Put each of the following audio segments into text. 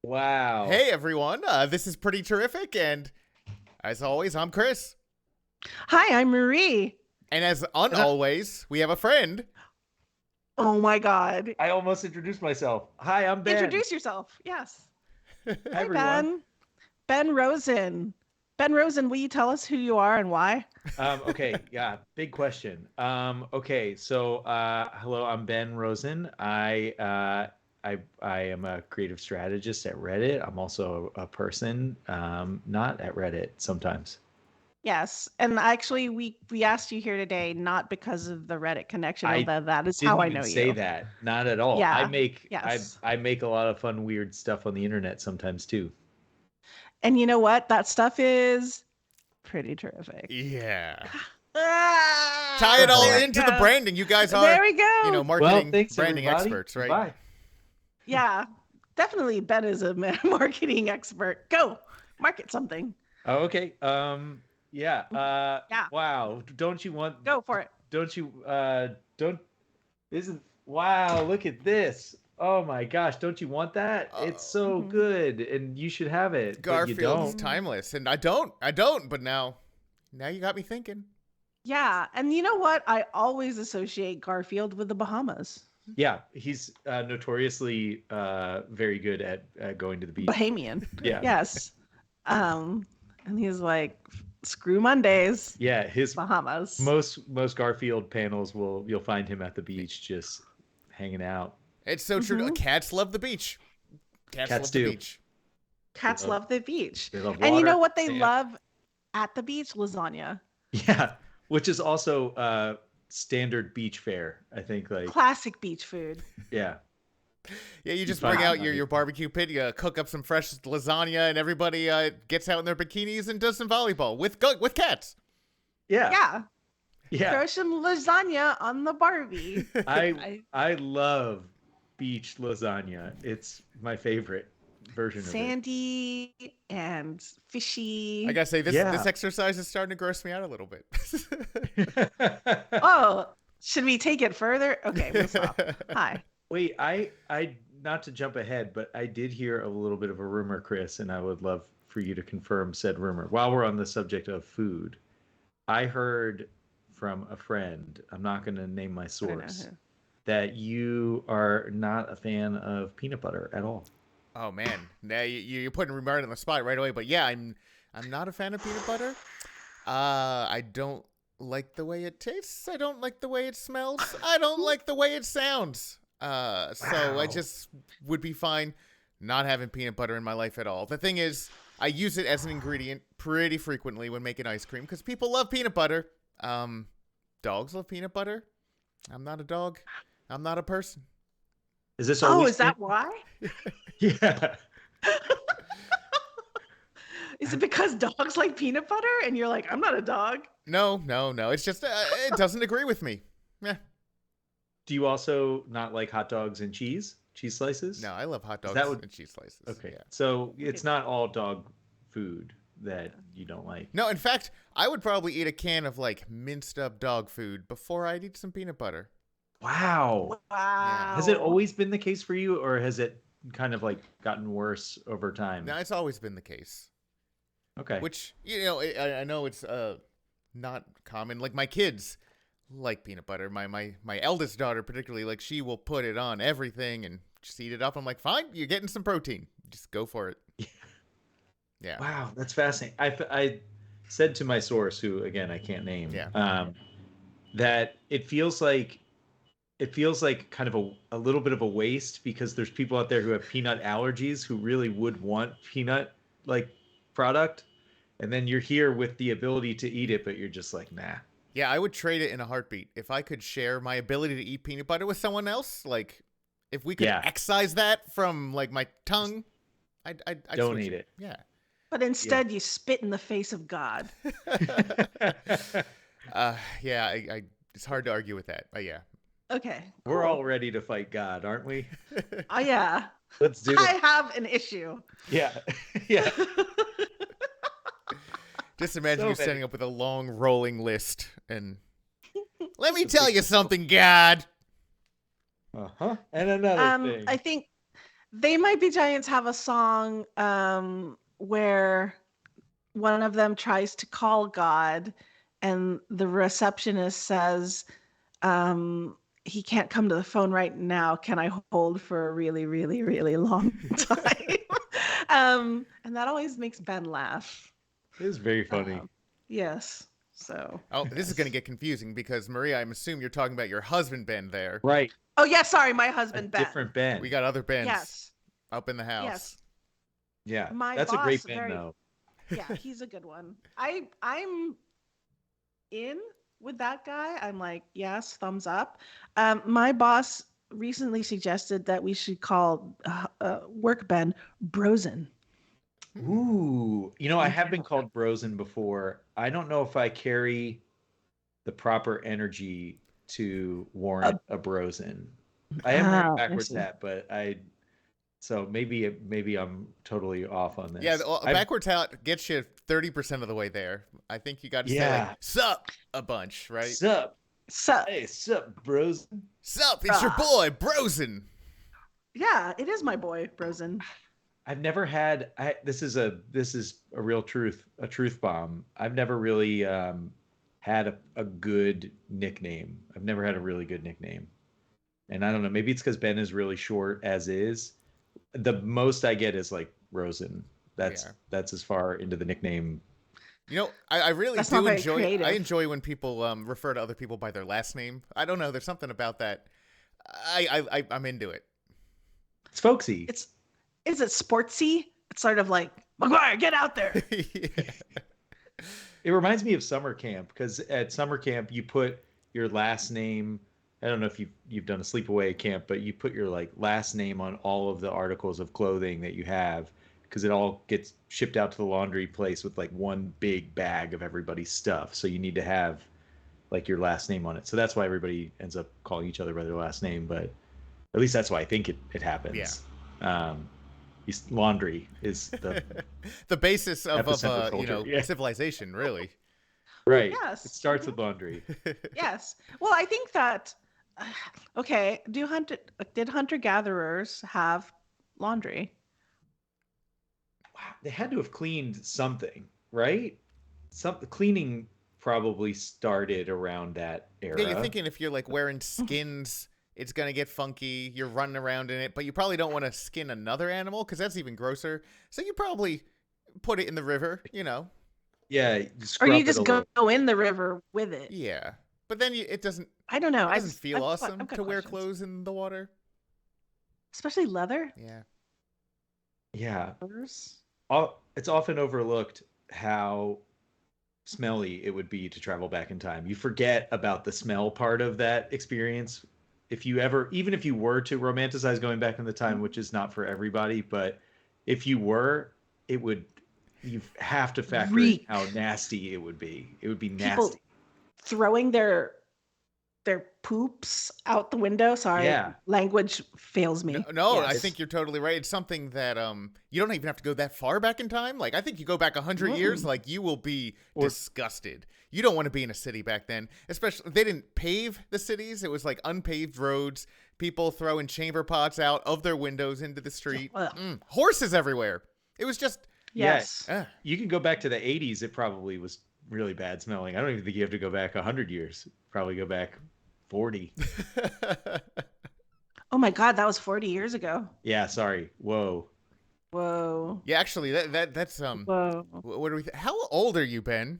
Wow. Hey everyone, this is pretty terrific, and as always, I'm Chris. Hi, I'm Marie. And as And I, unalways, we have a friend. Oh my God. I almost introduced myself. Hi, I'm Ben. Introduce yourself. Yes. Hi, Hi, everyone. Ben. Ben Rosen. Ben Rosen, will you tell us who you are and why? Okay, yeah, big question. Okay, so hello, I'm Ben Rosen. I am a creative strategist at Reddit. I'm also a person, not at Reddit sometimes. Yes. And actually, we asked you here today not because of the Reddit connection, I although that is didn't how I even know say you. that. Not at all. I Yeah. make Yes. I make a lot of fun, weird stuff on the internet sometimes too. And you know what? That stuff is pretty terrific. Yeah. Tie it Ah, all there it into the goes. branding. You guys There are, we go. Well, marketing, thanks branding everybody. experts, right? Bye. Yeah. Definitely Ben is a marketing expert. Go market something. Oh, okay. Yeah. Yeah. Wow. Don't you want? Go for it. Don't you? Don't. Isn't? Wow. Look at this. Oh my gosh. Don't you want that? It's so Mhm. good, and you should have it, but you Garfield's don't. timeless, and I don't, but now you got me thinking. Yeah, and you know what? I always associate Garfield with the Bahamas. Yeah, he's notoriously very good at going to the beach. Bahamian. Yeah. Yes. And he's like, screw Mondays, Yeah. His Bahamas. most Garfield panels you'll find him at the beach just hanging out. It's so true. Mhm. Cats love the beach. Cats love do. the beach. Cats love the beach. They love And you know water, what they sand. love at the beach? Lasagna. Yeah, which is also standard beach fare. I think Classic beach food. yeah. Yeah, you just find bring out it. your barbecue pit, you cook up some fresh lasagna, and everybody gets out in their bikinis and does some volleyball with cats. Yeah. Yeah. Yeah. Throw some lasagna on the Barbie. I love beach lasagna. It's my favorite version Sandy and fishy. I gotta say, this Yeah. exercise is starting to gross me out a little bit. of it. Oh, should we take it further? Okay, we'll stop. Hi. Wait, I not to jump ahead, but I did hear a little bit of a rumor, Chris, and I would love for you to confirm said rumor. While we're on the subject of food, I heard from a friend, I'm not going to name my source, that you are not a fan of peanut butter at all. Oh man, now you're putting me right on the spot right away. But yeah, I'm not a fan of peanut butter. I don't like the way it tastes. I don't like the way it smells. I don't like the way it sounds. So I Wow. just would be fine not having peanut butter in my life at all. The thing is, I use it as an ingredient pretty frequently when making ice cream because people love peanut butter. Dogs love peanut butter. I'm not a dog. I'm not a person. Is this Oh, always is that why? Yeah. Is it because dogs like peanut butter and you're like, I'm not a dog? No. It's just it doesn't agree with me. Yeah. Do you also not like hot dogs and cheese slices? No, I love hot dogs that what- and cheese slices. Okay. Yeah. So it's not all dog food that you don't like. No, in fact, I would probably eat a can of like minced up dog food before I'd eat some peanut butter. Wow. Wow. Has it always been the case for you, or has it kind of like gotten worse over time? No, it's always been the case. Okay. Which, I know it's not common. Like my kids like peanut butter. My eldest daughter particularly, like she will put it on everything and just eat it up. I'm like, fine, you're getting some protein. Just go for it. Yeah. Wow, that's fascinating. I said to my source, who again I can't name, that it feels like kind of a little bit of a waste because there's people out there who have peanut allergies who really would want peanut like product, and then you're here with the ability to eat it, but you're just like, nah. Yeah, I would trade it in a heartbeat. If I could share my ability to eat peanut butter with someone else, like if we could excise that from like my tongue, I'd don't switch eat it. Yeah. But instead, you spit in the face of God. Yeah, it's hard to argue with that. But yeah. Okay. We're cool. all ready to fight God, aren't we? Oh, yeah. Let's do I it. have an issue. Yeah. Yeah. Just imagine So you're many. setting up with a long rolling list and let me tell you something, God. Uh-huh. And another thing. I think They Might Be Giants have a song where one of them tries to call God, and the receptionist says, he can't come to the phone right now. Can I hold for a really, really, really long time? And that always makes Ben laugh. It is very funny. Yes. So. Oh, this is going to get confusing because Maria, I'm assuming you're talking about your husband Ben there. Right. Oh yeah, sorry, my husband Ben. Different Ben. We got other Bens. Yes. Up in the house. Yes. Yeah. My That's boss, a great Ben though. Yeah, he's a good one. I'm in with that guy. I'm like, yes, thumbs up. My boss recently suggested that we should call work Ben Brosen. Ooh, I have been called Rosen before. I don't know if I carry the proper energy to warrant a Brosen. I am wearing a backwards hat, but so maybe I'm totally off on this. Yeah, a backwards hat gets you 30% of the way there. I think you got to say like, sup a bunch, right? Sup. Hey, sup, Brosen. Sup, it's your boy, Brosen. Yeah, it is my boy, Brosen. I've never had this is a real truth, a truth bomb. I've never really had a good nickname. I've never had a really good nickname. And I don't know, maybe it's because Ben is really short as is. The most I get is like Rosen. That's as far into the nickname. I really do enjoy. I enjoy when people refer to other people by their last name. I don't know. There's something about that. I'm into it. It's folksy. Is it sportsy? It's sort of like, McGuire, get out there. Yeah. It reminds me of summer camp because at summer camp you put your last name. I don't know if you've done a sleepaway camp, but you put your like last name on all of the articles of clothing that you have because it all gets shipped out to the laundry place with like one big bag of everybody's stuff. So you need to have like your last name on it. So that's why everybody ends up calling each other by their last name. But at least that's why I think it happens. Yeah. Laundry is the basis of civilization, really. Right. Yes. It starts with laundry. Yes. Well, I think that did hunter-gatherers have laundry? Wow, they had to have cleaned something, right? Cleaning probably started around that era. Yeah, you're thinking if you're like wearing skins, it's going to get funky. You're running around in it, but you probably don't want to skin another animal because that's even grosser. So you probably put it in the river, Yeah. Or you just go in the river with it. Yeah. But then it doesn't. I don't know. It doesn't feel awesome to wear clothes in the water. Especially leather. Yeah. Yeah. It's often overlooked how smelly it would be to travel back in time. You forget about the smell part of that experience. Even if you were to romanticize going back in the time, which is not for everybody, but if you were, you have to factor in how nasty it would be. It would be nasty. People throwing their poops out the window. Sorry, language fails me. No, yes. I think you're totally right. It's something that you don't even have to go that far back in time. Like I think you go back 100 years, like you will be disgusted. You don't want to be in a city back then, especially they didn't pave the cities. It was like unpaved roads. People throwing chamber pots out of their windows into the street. Horses everywhere. It was just yes. You can go back to the 80s. It probably was really bad smelling. I don't even think you have to go back 100 years. Probably go back 40. Oh my God, that was 40 years ago. Yeah, sorry. Whoa. Yeah, actually, that's Whoa. What do we? How old are you, Ben?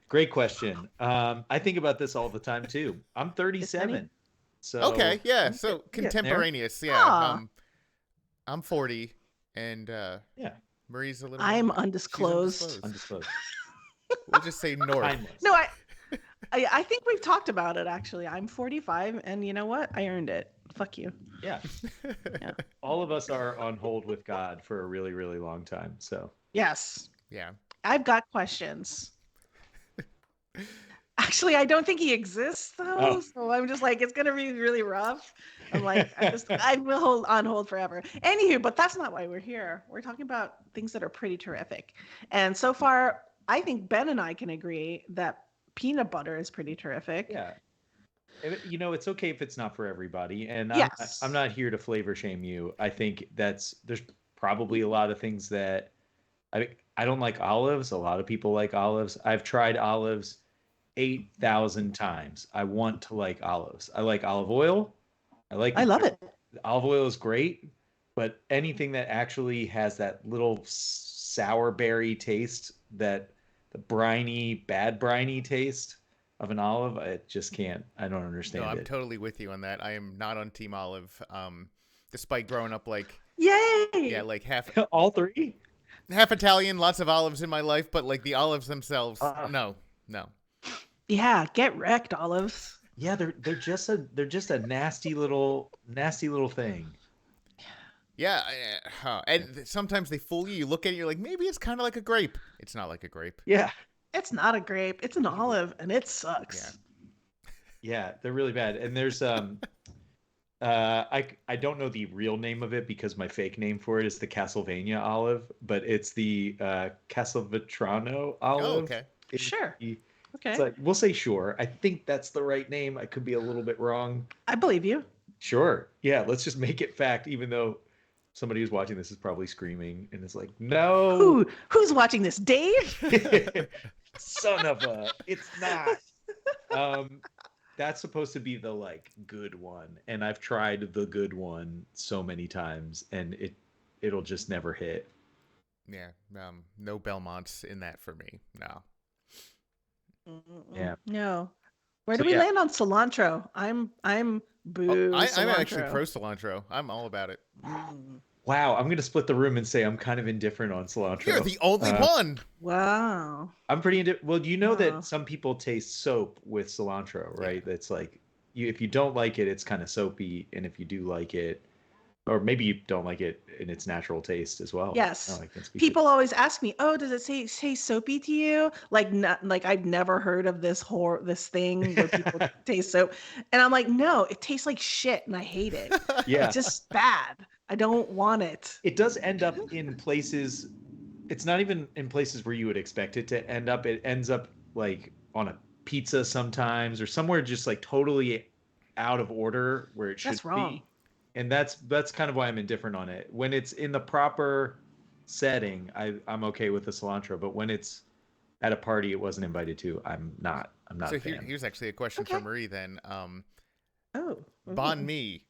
Great question. I think about this all the time too. I'm 37. So okay, yeah. So contemporaneous. Yeah. I'm 40, and Marie's a little. I'm undisclosed. Undisclosed. We'll just say north. No, I think we've talked about it actually. I'm 45, and you know what? I earned it. Fuck you. Yeah. All of us are on hold with God for a really, really long time. So. Yes. Yeah. I've got questions. Actually, I don't think he exists though. So I'm just like, it's gonna be really rough. I'm like, I will hold forever. Anywho, but that's not why we're here. We're talking about things that are pretty terrific. And so far, I think Ben and I can agree that peanut butter is pretty terrific. Yeah. You know, it's okay if it's not for everybody, and I'm Yes. not here to flavor shame you. I think there's probably a lot of things that I don't like olives. A lot of people like olives. I've tried olives 8,000 times. I want to like olives. I like olive oil. I like I love it. olive oil is great, but anything that actually has that little sour berry taste, that the bad briny taste of an olive, I just can't. I don't No, understand I'm it. totally with you on that. I am not on Team Olive. Despite growing up like Yay! like All three? half Italian, lots of olives in my life, but like the olives themselves, Uh, no, no. Yeah, get wrecked, olives. yeah, they're just a nasty little thing. Yeah, and sometimes they fool you. You look at it, you're like, maybe it's kind of like a grape. It's not like a grape. Yeah. It's not a grape. It's an olive, and it Yeah. sucks. Yeah, they're really bad. And there's I don't know the real name of it because my fake name for it is the Castlevania olive, but it's the Castelvetrano Oh, olive. okay. Sure. It's Okay. like we'll say sure. I think that's the right name. I could be a little bit wrong. I believe you. Sure. Yeah, let's just make it fact, even though somebody who's watching this is probably screaming and it's like, no, Who's watching this? Dave? son of a, it's not. Um, that's supposed to be the like good one, and I've tried the good one so many times, and it'll just never hit. Yeah. No Belmonts in that for me. No. Yeah. No. Where So do we yeah, land on cilantro? I'm Oh, boo I'm actually cilantro. pro cilantro. I'm all about it. wow, I'm gonna split the room and say I'm kind of indifferent on cilantro. You're the only one. Wow. I'm pretty well, you know Wow. that some people taste soap with cilantro, right? Yeah. That's like if you don't like it, it's kind of soapy, and if you do like it, or maybe you don't like it in its natural taste as well. Yes. I can speak People always ask me, "Oh, does it say soapy to you?" Like not like I've never heard of this thing where people taste soap. And I'm like, "No, it tastes like shit and I hate it. Yeah, It's just bad. I don't want it." it does end up in places. It's not even in places where you would expect it to end up. It ends up like on a pizza sometimes, or somewhere just like totally out of order where it should That's wrong. be. And that's kind of why I'm indifferent on it. When it's in the proper setting, I'm okay with the cilantro, but when it's at a party it wasn't invited to, I'm not So a fan. here's actually a question Okay. for Marie then. Oh. Banh mi,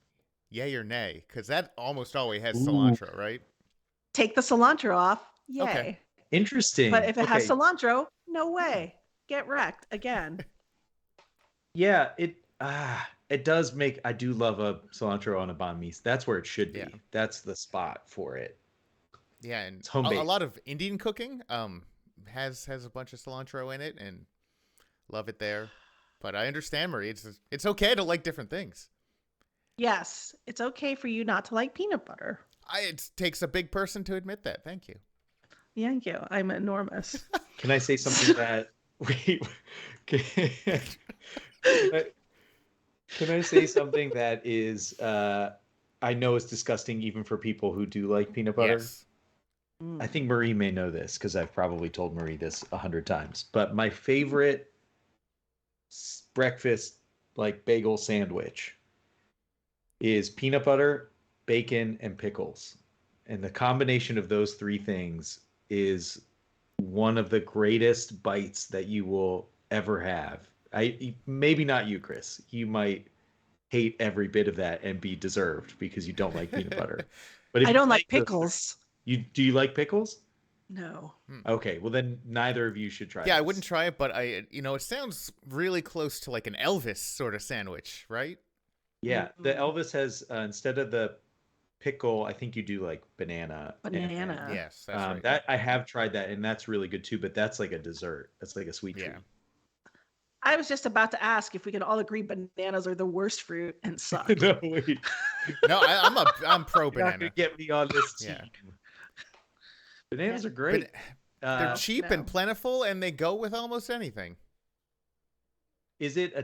yay or nay? Because that almost always has Ooh. cilantro, right? Take the cilantro off. Yay. Okay. Interesting. But if it has Okay. cilantro, no way. Get wrecked again. Yeah, it does make. I do love a cilantro on a banh mi. That's where it should be. Yeah. That's the spot for it. Yeah, and It's home a baked. lot of Indian cooking has a bunch of cilantro in it, and love it there. But I understand, Marie. It's okay to like different things. Yes, it's okay for you not to like peanut butter. It takes a big person to admit that. Thank you. Thank you. I'm enormous. Can I say something that can, can I say something that is I know is disgusting even for people who do like peanut butter? Yes. I think Marie may know this because I've probably told Marie this 100 times. But my favorite breakfast like bagel sandwich is peanut butter, bacon, and pickles. And the combination of those three things is one of the greatest bites that you will ever have. Maybe not you, Chris. You might hate every bit of that and be deserved because you don't like peanut butter. But if I you don't like those- pickles. do you like pickles? No. Okay, well then neither of you should try. Yeah, I this. wouldn't try it, but it sounds really close to like an Elvis sort of sandwich, right? Yeah, the Elvis has instead of the pickle, I think you do like banana. Banana. Yes, that's right. That I have tried that, and that's really good too. But that's like a dessert. That's like a sweet treat. Yeah. I was just about to ask if we can all agree bananas are the worst fruit and suck. No, wait. No, I'm pro You're not banana. gonna get me on this team. Yeah. Bananas are great. They're cheap no. and plentiful, and they go with almost anything. Is it a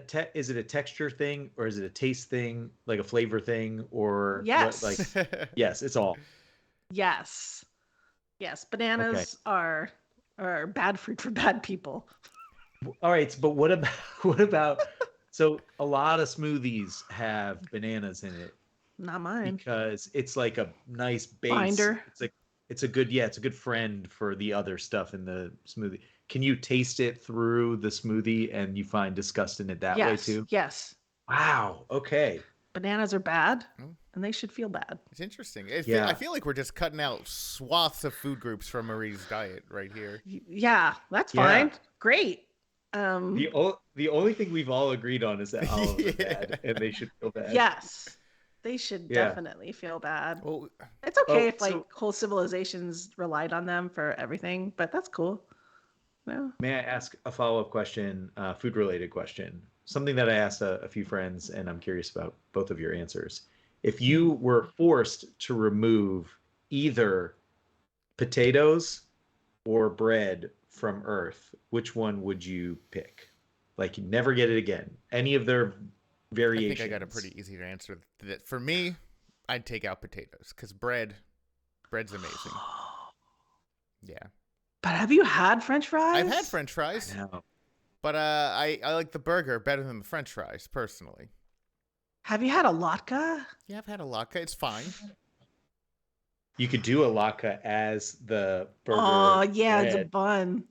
texture thing, or is it a taste thing, like a flavor thing, or Yes. yes, it's all. Yes. Yes. Bananas are bad fruit for bad people. All right, but what about So a lot of smoothies have bananas in it Not mine. because it's like a nice base. Binder. It's a good friend for the other stuff in the smoothie. Can you taste it through the smoothie and you find disgust in it that way Yes. too? Yes. Wow. Okay. Bananas are bad, Mm. and they should feel bad. It's interesting. Yeah. I feel like we're just cutting out swaths of food groups from Marie's diet right here. Yeah, that's Yeah. fine. Great. The only thing we've all agreed on is that olives are Yeah. bad and they should feel bad. Yes, they should Yeah. definitely feel bad. Well, It's okay Oh, if like so- whole civilizations relied on them for everything, but that's cool. No. May I ask a follow-up question, food-related question? Something that I asked a few friends, and I'm curious about both of your answers. If you were forced to remove either potatoes or bread from Earth, which one would you pick? Like, you never get it again. Any of their I variations. think I got a pretty easy answer. That for me, I'd take out potatoes because bread's amazing. Yeah, But have you had French fries? I've had French fries, No. but I like the burger better than the French fries personally. Have you had a latke? Yeah, I've had a latke. It's fine. You could do a latke as the burger. Oh yeah, it's a bread, bun.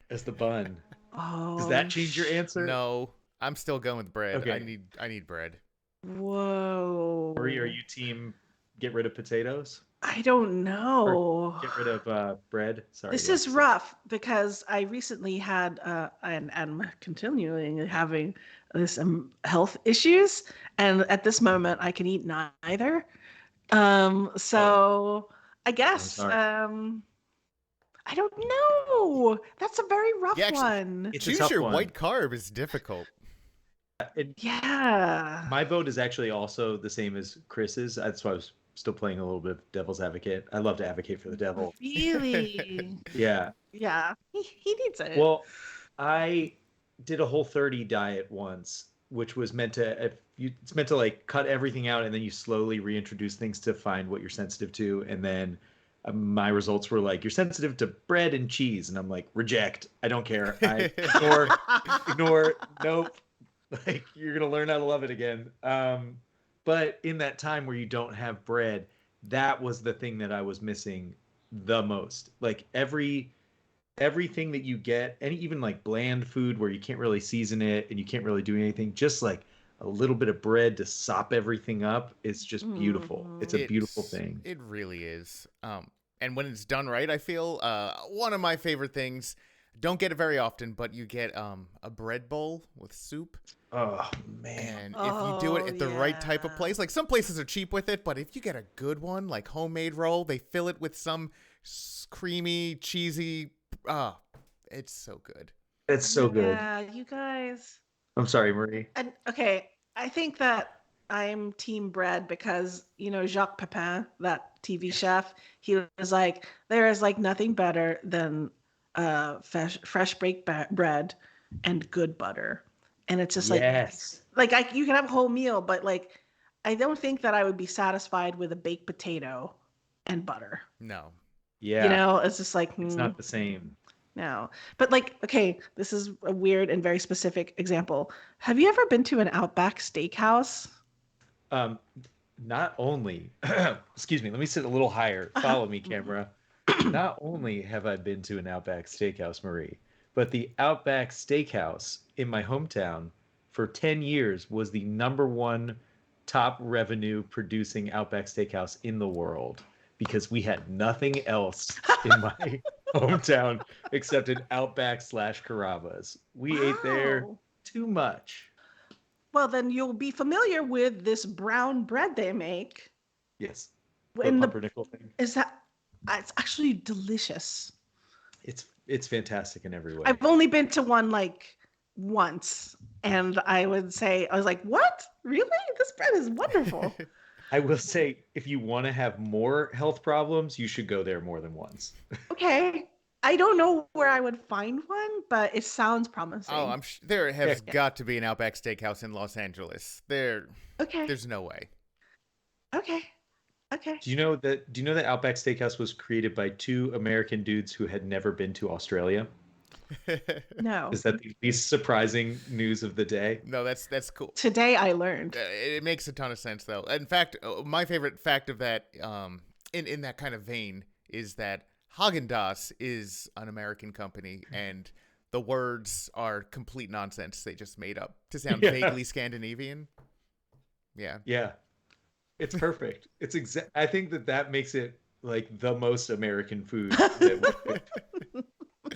as the bun. Oh. Does that change your answer? No, I'm still going with bread. Okay. I need bread. Whoa. Marie, are you team get rid of potatoes? I don't know. Get rid of bread? Sorry. This yes. is rough because I recently had and I'm continuing having this health issues, and at this moment I can eat neither. So I guess sorry. I don't know. That's a very rough Yeah, actually, one. It's a Choose tough your one. white carb is difficult. Yeah. My vote is actually also the same as Chris's. That's why I was still playing a little bit of devil's advocate. I love to advocate for the devil. Really? Yeah. Yeah. He needs it. Well, I did a Whole30 diet once, which was meant to it's meant to like cut everything out and then you slowly reintroduce things to find what you're sensitive to. And then my results were like, you're sensitive to bread and cheese, and I'm like, reject. I don't care. I ignore. Nope. Like, you're gonna learn how to love it again. But in that time where you don't have bread, that was the thing that I was missing the most. Like everything that you get, and even like bland food where you can't really season it and you can't really do anything, just like a little bit of bread to sop everything up, it's just beautiful. It's a beautiful thing. It really is. And when it's done right, I feel one of my favorite things. Don't get it very often, but you get a bread bowl with soup. Oh man. And if you do it at the right type of place, like some places are cheap with it, but if you get a good one, like homemade roll, they fill it with some creamy, cheesy. It's so good. It's so good. Yeah, you guys. I'm sorry, Marie. And okay, I think that I'm team bread because, you know, Jacques Pepin, that TV chef, he was like, there is like nothing better than fresh baked bread and good butter. And it's just like, yes. like you can have a whole meal, but like, I don't think that I would be satisfied with a baked potato and butter. No. Yeah. You know, it's just like, it's not the same. No. But like, okay, this is a weird and very specific example. Have you ever been to an Outback Steakhouse? Not only, excuse me, let me sit a little higher. Follow me, camera. Not only have I been to an Outback Steakhouse, Marie, but the Outback Steakhouse in my hometown for 10 years was the #1 top revenue producing Outback Steakhouse in the world because we had nothing else in my hometown except an Outback / Carrabba's. We ate there too much. Well, then you'll be familiar with this brown bread they make. Yes. In the pumpernickel thing. Is that it's actually delicious. It's fantastic in every way. I've only been to one like once, and I would say I was like, "What? Really? This bread is wonderful." I will say, if you want to have more health problems, you should go there more than once. Okay. I don't know where I would find one, but it sounds promising. Oh, there has got to be an Outback Steakhouse in Los Angeles. Okay. There's no way. Okay. Do you know that Outback Steakhouse was created by 2 American dudes who had never been to Australia? No. Is that the least surprising news of the day? No, that's cool. Today I learned. It makes a ton of sense, though. In fact, my favorite fact of that, in that kind of vein, is that Haagen-Dazs is an American company, and the words are complete nonsense. They just made up to sound vaguely Scandinavian. Yeah. Yeah. It's perfect. I think that makes it like the most American food that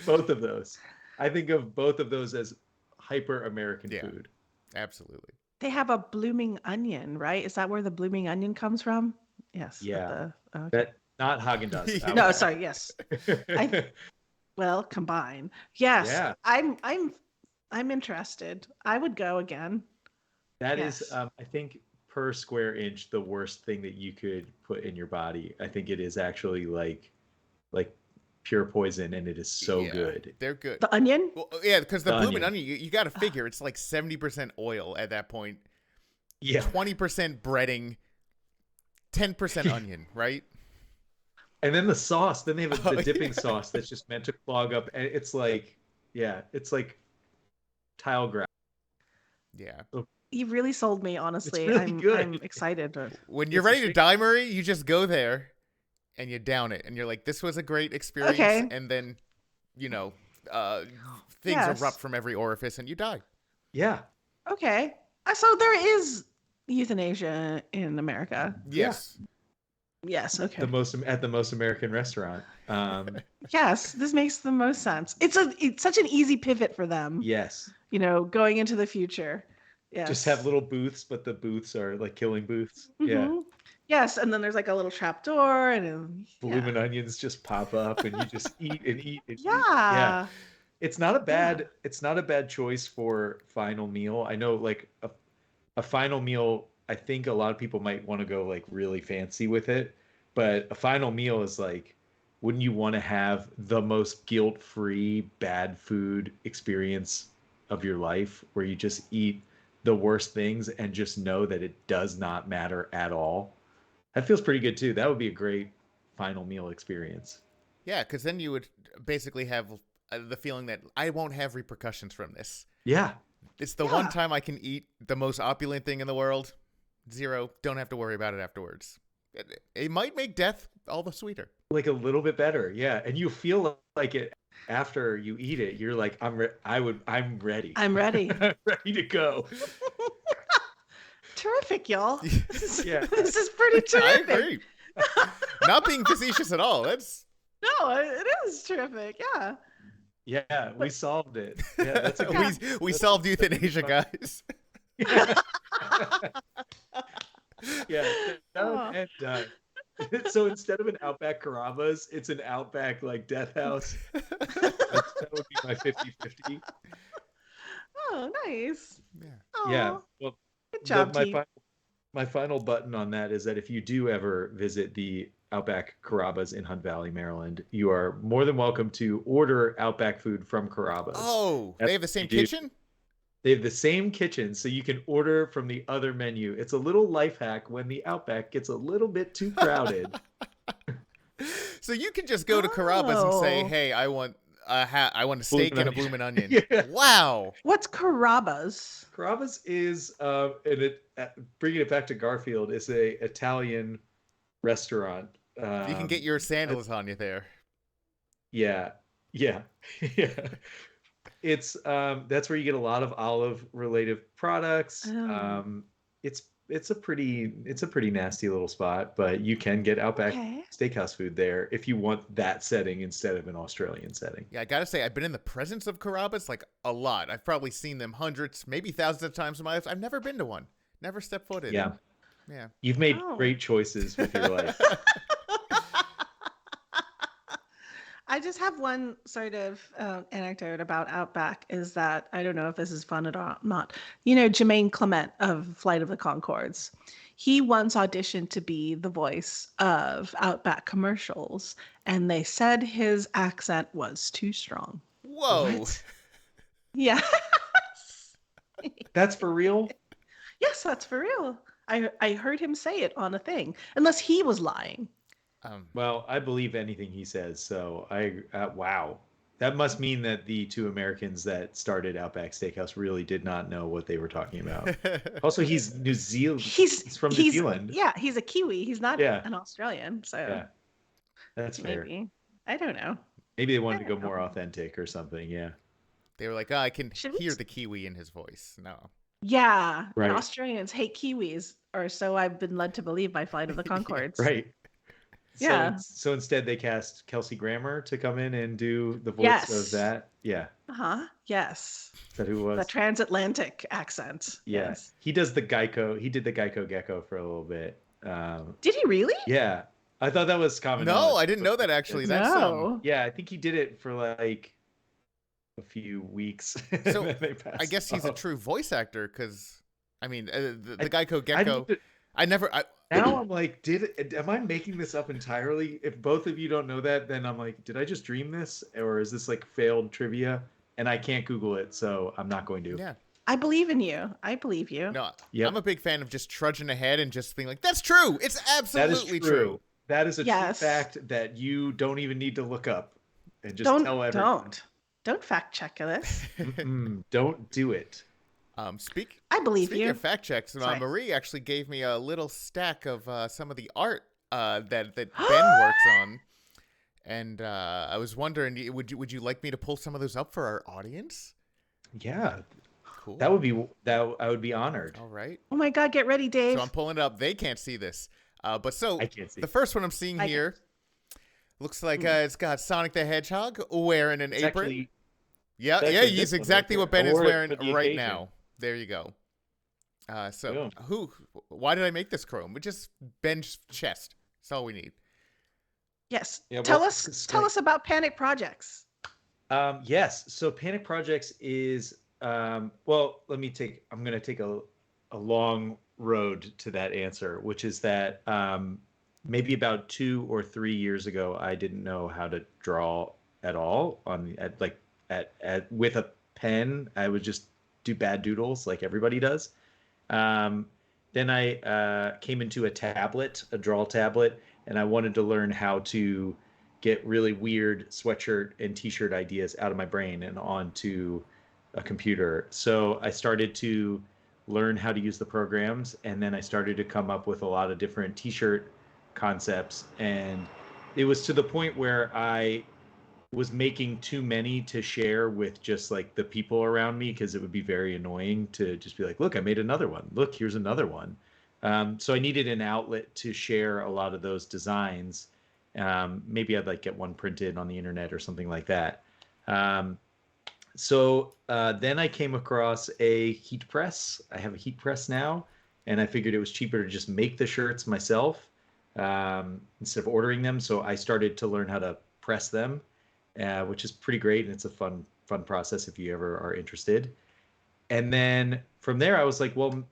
both of those. I think of both of those as hyper American food. Absolutely. They have a blooming onion, right? Is that where the blooming onion comes from? Yes. Yeah. That not Haagen-Dazs. No, sorry. Yes. Well, combine. Yes. Yeah. I'm interested. I would go again. That is, I think, per square inch, the worst thing that you could put in your body. I think it is actually like pure poison, and it is so good. They're good. The onion? Well, yeah, because the blooming onion, you got to figure it's like 70% oil at that point. Yeah. 20% breading, 10% onion, right? And then the sauce. Then they have the dipping sauce that's just meant to clog up, and it's like, it's like tile ground. Yeah. So, you really sold me, honestly. It's really good. I'm excited. When you're ready to die, Murray, you just go there and you down it. And you're like, this was a great experience. Okay. And then, things erupt from every orifice and you die. Yeah. Okay. So there is euthanasia in America. Yes. Yeah. Yes. Okay. At the most American restaurant. Yes, this makes the most sense. It's such an easy pivot for them. Yes. Going into the future. Yes. Just have little booths, but the booths are like killing booths. Mm-hmm. Yeah. Yes, and then there's like a little trap door, and blooming onions just pop up, and you just eat and eat and eat. Yeah. It's not a bad choice for final meal. I know, like a final meal, I think a lot of people might want to go like really fancy with it, but a final meal is like, wouldn't you want to have the most guilt-free bad food experience of your life, where you just eat the worst things and just know that it does not matter at all? That feels pretty good too. That would be a great final meal experience. Yeah, because then you would basically have the feeling that I won't have repercussions from this. Yeah. It's the one time I can eat the most opulent thing in the world. Zero. Don't have to worry about it afterwards. It might make death all the sweeter. Like a little bit better. Yeah. And you feel like it after you eat it. You're like, I'm ready. I'm ready. I'm ready to go. Terrific, y'all. This is pretty terrific. I agree. Not being facetious at all. No, it is terrific. Yeah. Yeah, we solved it. Yeah, that's we solved euthanasia, guys. And so instead of an Outback Carrabba's, it's an Outback like Death House. That would be my 50-50. Oh, nice. Yeah. Aww. Yeah. Well, good job, team. My final button on that is that if you do ever visit the Outback Carrabba's in Hunt Valley, Maryland, you are more than welcome to order Outback food from Carrabba's. Oh, they have the same kitchen? They have the same kitchen, so you can order from the other menu. It's a little life hack when the Outback gets a little bit too crowded. So you can just go to Carrabba's and say, "Hey, I want a steak and a blooming onion." Yeah. Wow. What's Carrabba's? Carrabba's is, bringing it back to Garfield, is a Italian restaurant. You can get your sandals on you there. Yeah. It's that's where you get a lot of olive related products. It's a pretty nasty little spot, but you can get Outback Steakhouse food there if you want that setting instead of an Australian setting. Yeah, I gotta say, I've been in the presence of Carrabba's like a lot. I've probably seen them hundreds, maybe thousands of times in my life. I've never been to one. Never stepped foot in. Yeah. Yeah. You've made great choices with your life. I just have one sort of anecdote about Outback, is that, I don't know if this is fun or not. Jermaine Clement of Flight of the Conchords, he once auditioned to be the voice of Outback commercials, and they said his accent was too strong. Whoa. What? Yes. That's for real? Yes, that's for real. I heard him say it on a thing, unless he was lying. Well, I believe anything he says, so wow. That must mean that the two Americans that started Outback Steakhouse really did not know what they were talking about. Also, he's New Zealand. He's from New Zealand. Yeah, he's a Kiwi. He's not an Australian. So yeah, that's fair. Maybe. I don't know. Maybe they wanted to go more authentic or something. Yeah. They were like, oh, I can hear the Kiwi in his voice. No. Yeah. Right. And Australians hate Kiwis, or so I've been led to believe by Flight of the Conchords. Right. Yeah. So instead they cast Kelsey Grammer to come in and do the voice of that. Yeah. Yes. Is that who it was? The transatlantic accent. Yeah. Yes. He does the Geico. He did the Geico Gecko for a little bit. Did he really? Yeah. I thought that was common. No, I didn't know that actually. Yeah, I think he did it for like a few weeks. So I guess he's a true voice actor because, I mean, the Geico Gecko. Now I'm like, am I making this up entirely? If both of you don't know that, then I'm like, did I just dream this, or is this like failed trivia? And I can't Google it, so I'm not going to. Yeah. I believe in you. I believe you. No, I'm a big fan of just trudging ahead and just being like, that's true. It's absolutely true. That is a true fact that you don't even need to look up and just tell everyone. Don't fact check this. Don't do it. I believe speaking you. Of fact checks, Marie actually gave me a little stack of some of the art that Ben works on, and I was wondering, would you like me to pull some of those up for our audience? Yeah. Cool. I would be honored. All right. Oh my God, get ready, Dave. So I'm pulling it up. They can't see this. I can't see. The first one I'm seeing here looks like it's got Sonic the Hedgehog wearing an apron. He's exactly what Ben is wearing right now. There you go. Why did I make this chrome? It's just Ben's chest. That's all we need. Yes. Yeah, tell us about Panic Projects. Yes. So Panic Projects is I'm going to take a long road to that answer, which is that maybe about 2 or 3 years ago, I didn't know how to draw at all with a pen. I would just do bad doodles like everybody does. Then I came into a draw tablet, and I wanted to learn how to get really weird sweatshirt and t-shirt ideas out of my brain and onto a computer. So I started to learn how to use the programs, and then I started to come up with a lot of different t-shirt concepts, and it was to the point where I was making too many to share with just like the people around me, because it would be very annoying to just be like, look, I made another one, look, here's another one. So I needed an outlet to share a lot of those designs. Maybe I'd like get one printed on the internet or something like that. So then I came across a heat press. I have a heat press now, and I figured it was cheaper to just make the shirts myself instead of ordering them. So I started to learn how to press them, which is pretty great, and it's a fun process if you ever are interested. And then from there, I was like, well,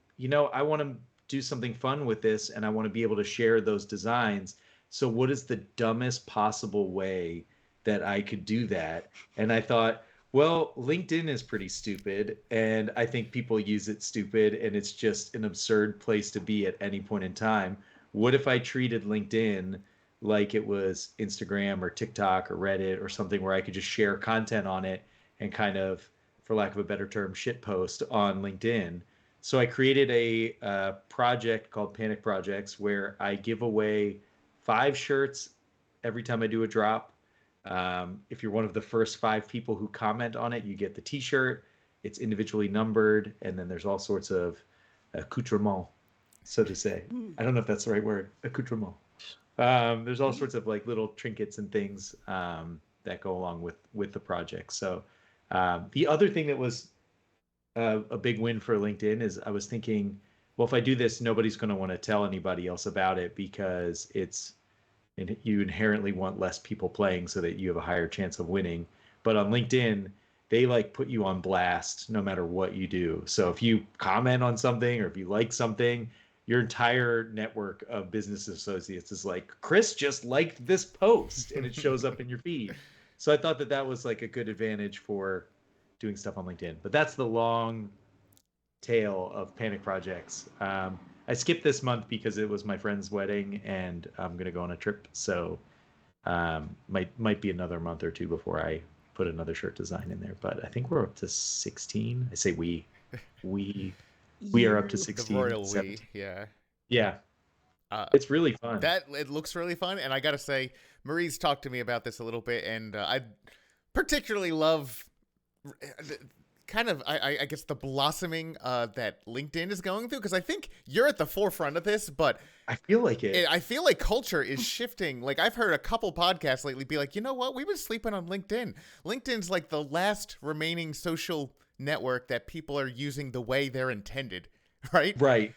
I want to do something fun with this, and I want to be able to share those designs. So what is the dumbest possible way that I could do that? And I thought, well, LinkedIn is pretty stupid, and I think people use it stupid, and it's just an absurd place to be at any point in time. What if I treated LinkedIn like it was Instagram or TikTok or Reddit or something where I could just share content on it and kind of, for lack of a better term, shitpost on LinkedIn? So I created a project called Panic Projects, where I give away 5 shirts every time I do a drop. If you're one of the first 5 people who comment on it, you get the t-shirt. It's individually numbered, and then there's all sorts of accoutrements, so to say. I don't know if that's the right word, accoutrement. There's all sorts of like little trinkets and things that go along with the project. So the other thing that was a big win for LinkedIn is I was thinking, well, if I do this, nobody's going to want to tell anybody else about it, because you inherently want less people playing so that you have a higher chance of winning. But on LinkedIn, they like put you on blast no matter what you do. So if you comment on something or if you like something, your entire network of business associates is like, Chris just liked this post, and it shows up in your feed. So I thought that was like a good advantage for doing stuff on LinkedIn. But that's the long tail of Panic Projects. I skipped this month because it was my friend's wedding, and I'm going to go on a trip. So might be another month or two before I put another shirt design in there. But I think we're up to 16. I say we are up to You. 16. The royal 17. we, yeah. Yeah, Uh, it's really fun. it looks really fun, and I gotta say, Marie's talked to me about this a little bit, and I particularly love kind of I guess the blossoming that LinkedIn is going through, because I think you're at the forefront of this, but I feel like it. I feel like culture is shifting. Like, I've heard a couple podcasts lately be like, you know what, we've been sleeping on LinkedIn. LinkedIn's like the last remaining social network that people are using the way they're intended, right? Right.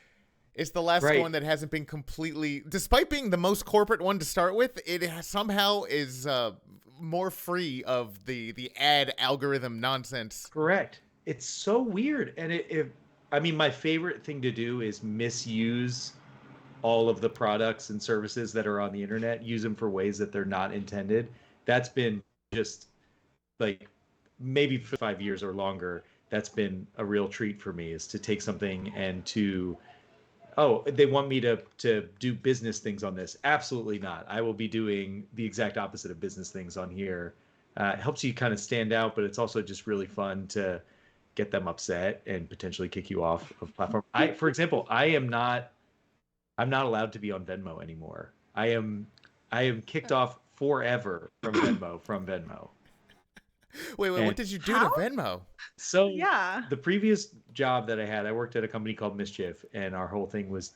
It's the last one that hasn't been completely, despite being the most corporate one to start with, it somehow is more free of the ad algorithm nonsense. Correct. It's so weird. And I mean, my favorite thing to do is misuse all of the products and services that are on the internet, use them for ways that they're not intended. That's been just like maybe for 5 years or longer. That's been a real treat for me, is to take something and to, oh, they want me to do business things on this. Absolutely not. I will be doing the exact opposite of business things on here. It helps you kind of stand out, but it's also just really fun to get them upset and potentially kick you off of platform. For example, I'm not allowed to be on Venmo anymore. I am kicked off forever from Venmo. Wait, what did you do to Venmo? So Yeah. the previous job that I had, I worked at a company called Mischief, and our whole thing was,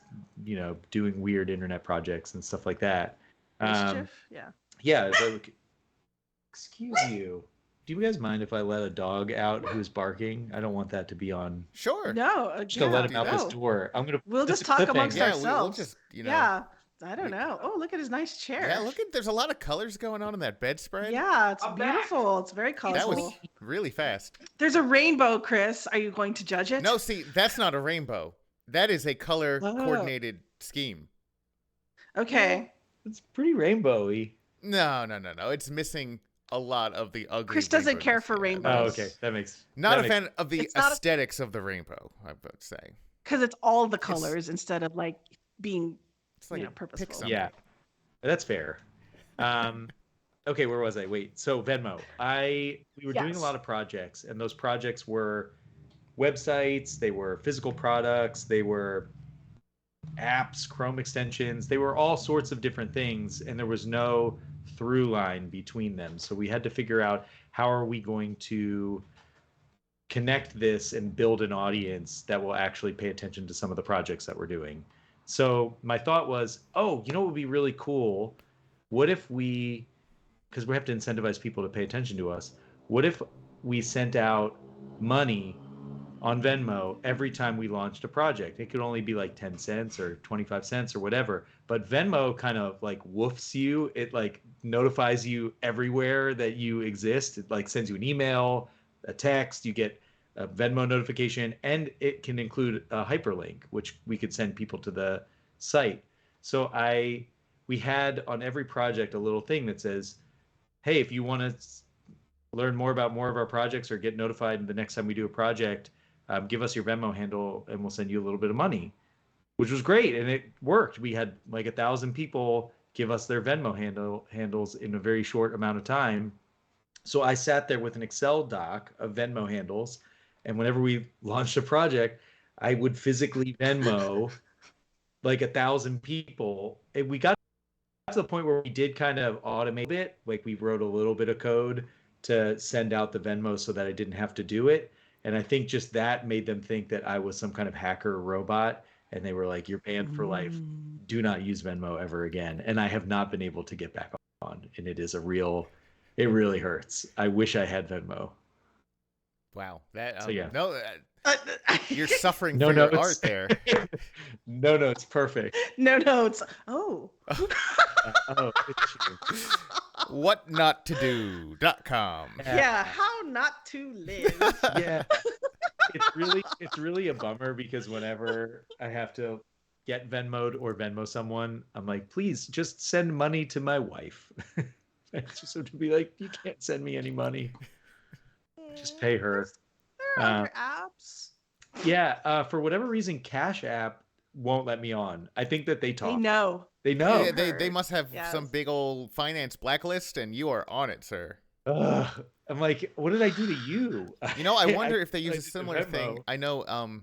doing weird internet projects and stuff like that. Mischief? Yeah. Yeah. So, excuse you. Do you guys mind if I let a dog out who's barking? I don't want that to be on. Sure. No. I'm just gonna let him out this door. We'll just talk amongst Yeah, ourselves. we'll just, Yeah. I don't know. Oh, look at his nice chair. Yeah, there's a lot of colors going on in that bedspread. Yeah, it's beautiful. It's very colorful. That was really fast. There's a rainbow, Chris. Are you going to judge it? No, see, that's not a rainbow. That is a color coordinated scheme. Okay. It's pretty rainbowy. No. It's missing a lot of the ugly. Chris doesn't care for rainbows. Oh, okay. That makes not a fan of the aesthetics of the rainbow, I would say. Because it's all the colors instead of like being it's like purposeful. Yeah, that's fair. Okay, where was I? Wait, so Venmo. We were doing a lot of projects, and those projects were websites, they were physical products, they were apps, Chrome extensions, they were all sorts of different things, and there was no through line between them. So we had to figure out, how are we going to connect this and build an audience that will actually pay attention to some of the projects that we're doing. So my thought was, what would be really cool? What if because we have to incentivize people to pay attention to us, what if we sent out money on Venmo every time we launched a project? It could only be like 10 cents or 25 cents or whatever, but Venmo kind of like woofs you. It like notifies you everywhere that you exist. It like sends you an email, a text, you get a Venmo notification, and it can include a hyperlink, which we could send people to the site. So we had on every project a little thing that says, hey, if you want to learn more about more of our projects or get notified the next time we do a project, give us your Venmo handle and we'll send you a little bit of money, which was great. And it worked. We had like 1,000 people give us their Venmo handles in a very short amount of time. So I sat there with an Excel doc of Venmo handles, and whenever we launched a project, I would physically Venmo like 1,000 people. And we got to the point where we did kind of automate it. Like we wrote a little bit of code to send out the Venmo so that I didn't have to do it. And I think just that made them think that I was some kind of hacker robot. And they were like, you're banned for life. Do not use Venmo ever again. And I have not been able to get back on. And it is it really hurts. I wish I had Venmo. Wow. That, so, yeah. No, you're suffering for your art there. No, it's perfect. No, it's it's true. Whatnottodo.com. Yeah, how not to live. Yeah. It's really a bummer, because whenever I have to get Venmo'd or Venmo someone, I'm like, please just send money to my wife. It's just to be like, you can't send me any money. Just pay her. There are other apps. Yeah, for whatever reason, Cash App won't let me on. I think that they talk. They know. Yeah, they must have some big old finance blacklist, and you are on it, sir. I'm like, what did I do to you? You know, I wonder if they I use a did the similar thing. Venmo. I know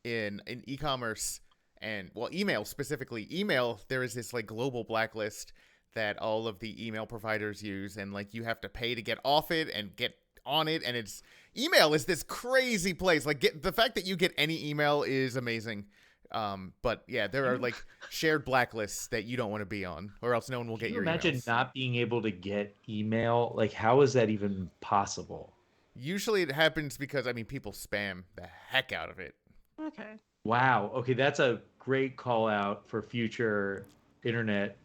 in e-commerce and well, email specifically, email, there is this like global blacklist that all of the email providers use, and like you have to pay to get off it and get on it, and it's email is this crazy place. Like the fact that you get any email is amazing. But yeah, there are like shared blacklists that you don't want to be on, or else no one will Can get you your imagine emails. not being able to get email? Like, how is that even possible? Usually it happens because I mean people spam the heck out of it. Okay. Wow. Okay, that's a great call out for future internet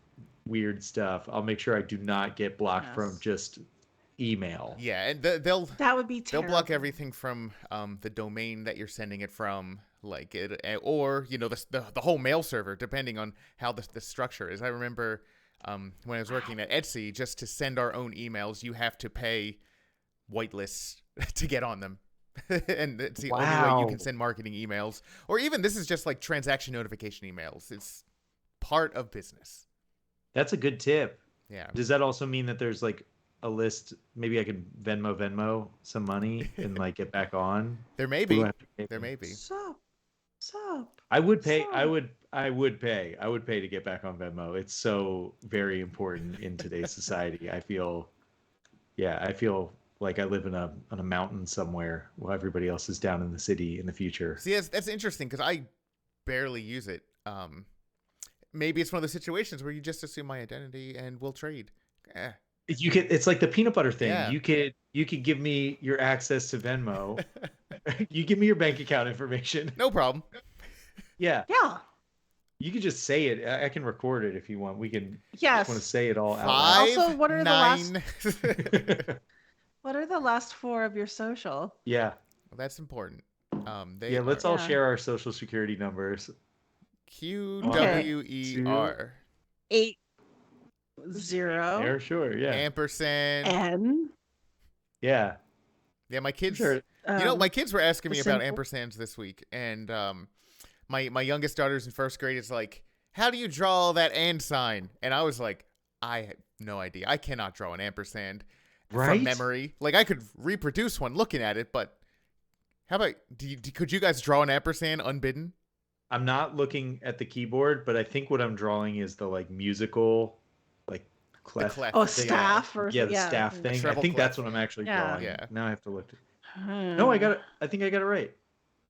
weird stuff. I'll make sure I do not get blocked from Yes. just email. Yeah, and they'll That would be they'll terrible. block everything from the domain that you're sending it from, like it, or you know the whole mail server, depending on how the structure is. I remember when I was working at Etsy, just to send our own emails, you have to pay whitelists to get on them. And it's the only way you can send marketing emails, or even this is just like transaction notification emails. It's part of business. That's a good tip. Yeah. Does that also mean that there's like a list? Maybe I could Venmo some money and like get back on. There may What do I be. have to pay There for? may be. Sup. I would pay. Sup. I would pay. I would pay to get back on Venmo. It's so very important in today's society. I feel like I live in a mountain somewhere while everybody else is down in the city in the future. See, that's interesting because I barely use it. Maybe it's one of those situations where you just assume my identity and we'll trade. You could. It's like the peanut butter thing. Yeah. You could give me your access to Venmo. You give me your bank account information. No problem. Yeah. Yeah. You could just say it. I can record it if you want. We can. Yes. Want to say it all out loud. 5, Also, what are the 9. What are the last 4 of your social? Yeah. Well, that's important. Let's all Yeah. share our social security numbers. QWER. 80. Yeah, sure. Yeah. Ampersand. N. Yeah. Yeah, my kids. Sure. You know, my kids were asking me the about symbol? ampersands this week, and my youngest daughter's in first grade. Is like, how do you draw that and sign? And I was like, I have no idea. I cannot draw an ampersand from memory. Like I could reproduce one looking at it, but how about could you guys draw an ampersand unbidden? I'm not looking at the keyboard, but I think what I'm drawing is the like musical, like clef. Oh, thing. staff or Yeah, the staff thing. I Treble think clef. that's what I'm actually Yeah. drawing. Yeah. Now I have to look. Hmm. No, I got it. I think I got it right.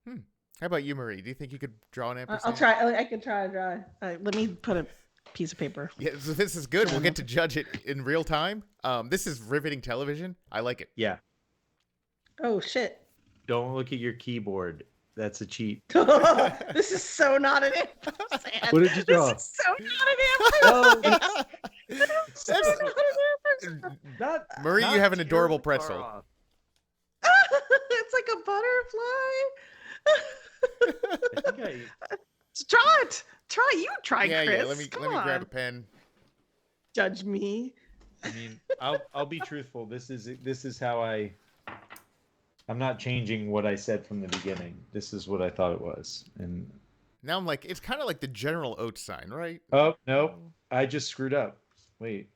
How about you, Marie? Do you think you could draw an ampersand? I'll try. I can try to draw. Let me put a piece of paper. Yeah, so this is good. We'll get to judge it in real time. This is riveting television. I like it. Yeah. Oh shit! Don't look at your keyboard. That's a cheat. This is so not an ampersand. What did you draw? This is so not an ampersand. This is not an ampersand. Not, Marie, not you have an adorable terribly pretzel. far off. It's like a butterfly. I think Draw it. You try, Yeah, Chris. yeah. Let me grab a pen. Judge me. I mean, I'll be truthful. This is how I'm not changing what I said from the beginning. This is what I thought it was. And Now I'm like, it's kind of like the General Oats sign, right? oh no, I just screwed up. Wait.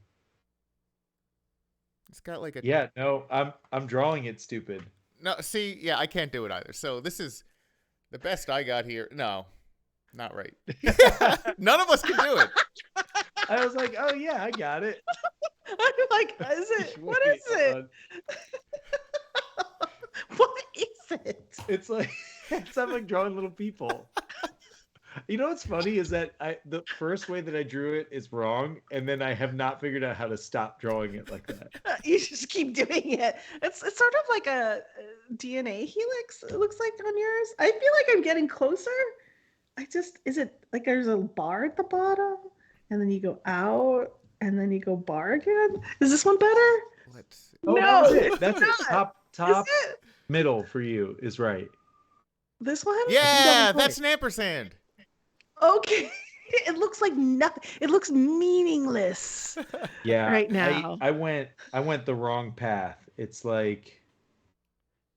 It's got like a Yeah, no, I'm drawing it stupid. No, see, yeah, I can't do it either. So this is the best I got here. No, not right. None of us can do it. I was like, oh yeah, I got it. I'm like, is it? What Wait, is hold it? on. What is it? It's like I'm like drawing little people. You know what's funny is that the first way that I drew it is wrong, and then I have not figured out how to stop drawing it like that. You just keep doing it. It's sort of like a DNA helix. It looks like on yours. I feel like I'm getting closer. Is it like there's a bar at the bottom, and then you go out, and then you go bar again? Is this one better? Let's see. Oh, No, that's it. it's That's not. it. Top Is it? middle for you is right. This one? Yeah, that's an ampersand. Okay. It looks like nothing. It looks meaningless. Yeah. Right now. I went the wrong path. It's like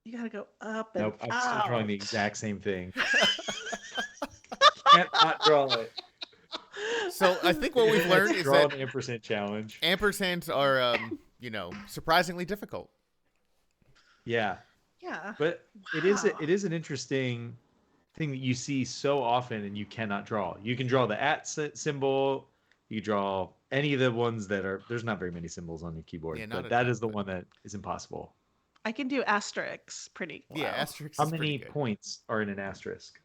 You gotta go up and nope, I'm out. still drawing the exact same thing. Can't not draw it. So I think what we've learned is Draw that an ampersand challenge. ampersands are surprisingly difficult. Yeah. Yeah. But Wow. it is an interesting thing that you see so often and you cannot draw. You can draw the symbol, you draw any of the ones that are there's not very many symbols on your keyboard, Yeah, not but a that ton, is the but one that is impossible. I can do asterisks pretty well. yeah, asterisk How is pretty many good. points are in an asterisk?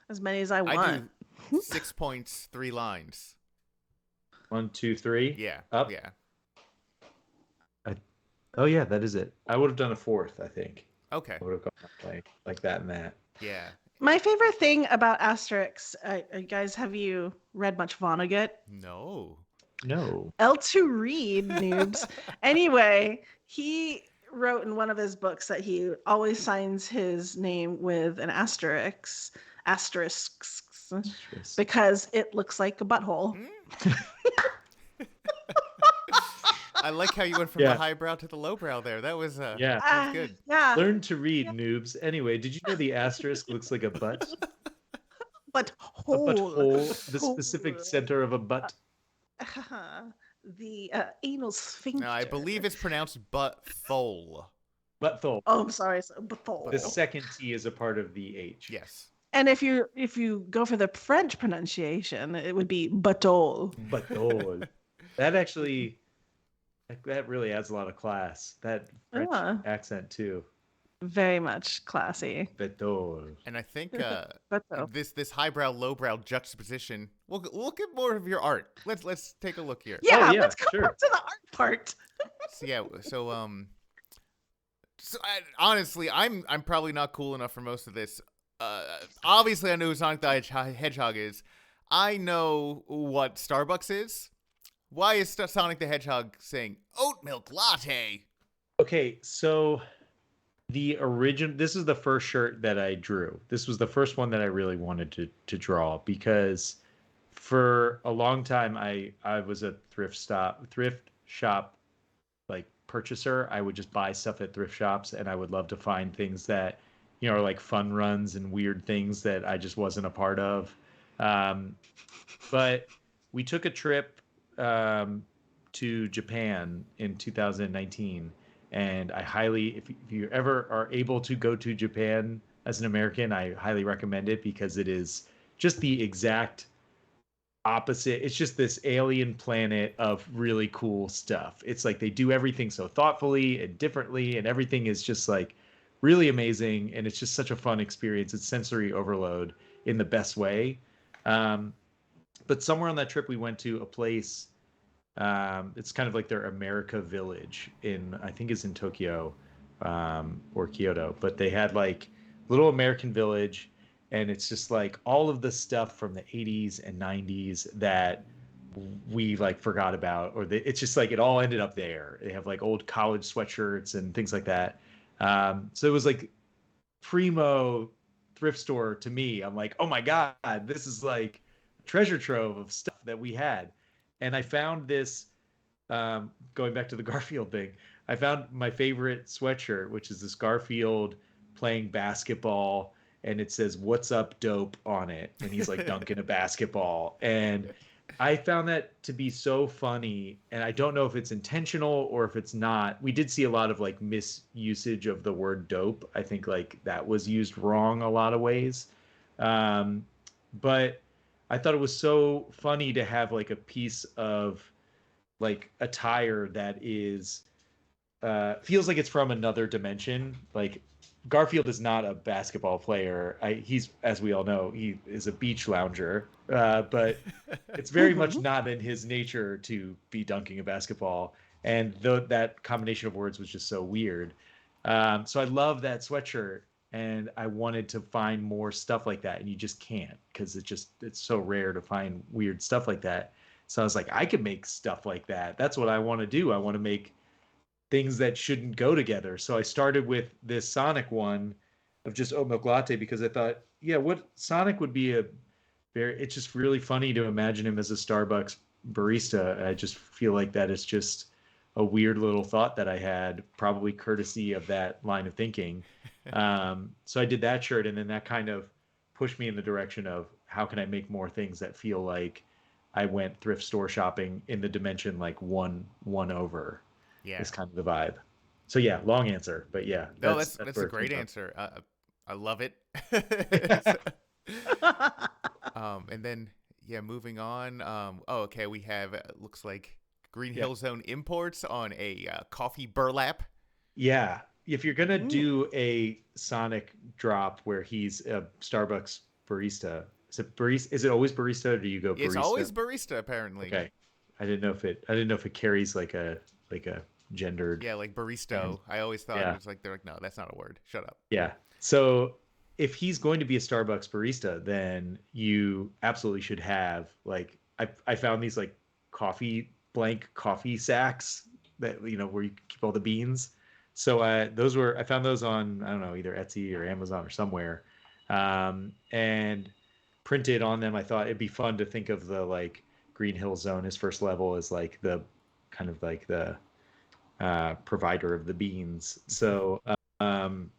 As many as I I want. do 6 points, 3 lines. 1, 2, 3. Yeah, Up. yeah. Oh yeah, that is it. I would have done a fourth, I think. Okay. I would have gone like that and that. Yeah. My favorite thing about asterisks, guys, have you read much Vonnegut? No. No. L2 Read, noobs. Anyway, he wrote in one of his books that he always signs his name with an asterisks, because it looks like a butthole. I like how you went from the highbrow to the lowbrow there. That was that was good. Yeah. Learn to read, noobs. Anyway, did you know the asterisk looks like a butt? Butthole. A butthole, the specific center of a butt. The anal sphincter. No, I believe it's pronounced butthole. Butthole. Oh, I'm sorry, so butthole. The second T is a part of the H. Yes. And if you go for the French pronunciation, it would be butthole. Butthole. That really adds a lot of class. That French accent too. Very much classy. Butthole. And I think this highbrow lowbrow juxtaposition. We'll get more of your art. Let's take a look here. Yeah, let's go to the art part. Honestly, I'm probably not cool enough for most of this. Obviously, I know who Sonic the Hedgehog is. I know what Starbucks is. Why is Sonic the Hedgehog saying oat milk latte? Okay, so this is the first shirt that I drew. This was the first one that I really wanted to draw because for a long time I was a thrift shop like purchaser. I would just buy stuff at thrift shops and I would love to find things that are like fun runs and weird things that I just wasn't a part of. But we took a trip to Japan in 2019, and I highly, if you ever are able to go to Japan as an American, I highly recommend it because it is just the exact opposite. It's just this alien planet of really cool stuff. It's like they do everything so thoughtfully and differently, and everything is just like really amazing, and it's just such a fun experience. It's sensory overload in the best way. But somewhere on that trip, we went to a place. It's kind of like their America Village I think it's in Tokyo or Kyoto. But they had like little American Village, and it's just like all of the stuff from the 80s and 90s that we like forgot about, it's just like it all ended up there. They have like old college sweatshirts and things like that. So it was like primo thrift store to me. I'm like, oh my God, this is like treasure trove of stuff that we had. And I found this, going back to the Garfield thing, I found my favorite sweatshirt, which is this Garfield playing basketball, and it says, "What's up, dope?" on it. And he's like dunking a basketball. And I found that to be so funny. And I don't know if it's intentional or if it's not. We did see a lot of like misusage of the word dope. I think like that was used wrong a lot of ways. But I thought it was so funny to have like a piece of like attire that is feels like it's from another dimension. Like Garfield is not a basketball player. He's, as we all know, he is a beach lounger. But it's very much not in his nature to be dunking a basketball. And that combination of words was just so weird. So I love that sweatshirt. And I wanted to find more stuff like that, and you just can't because it's so rare to find weird stuff like that. So I was like, I could make stuff like that. That's what I want to do. I want to make things that shouldn't go together. So I started with this Sonic one of just oat milk latte because I thought, yeah, what Sonic would be it's just really funny to imagine him as a Starbucks barista. I just feel like that is just a weird little thought that I had, probably courtesy of that line of thinking. So I did that shirt, and then that kind of pushed me in the direction of how can I make more things that feel like I went thrift store shopping in the dimension like one over. Yeah. is kind of the vibe. So yeah, long answer, but yeah, No, that's where a it came great from. answer. I love it. And then yeah, moving on. Oh, okay. We have looks like Green Yeah. Hill Zone imports on a coffee burlap. Yeah. If you're gonna do a Sonic drop where he's a Starbucks barista, is it always barista or do you go It's barista? always barista, apparently. Okay. I didn't know if it carries like a gendered Yeah, like term. baristo. I always thought it Yeah. was like they're like, no, that's not a word. Shut up. Yeah. So if he's going to be a Starbucks barista, then you absolutely should have like I found these like blank coffee sacks that where you keep all the beans. So I found those on, I don't know, either Etsy or Amazon or somewhere, and printed on them. I thought it'd be fun to think of the like Green Hill Zone, his first level, as like the kind of like the provider of the beans. So um,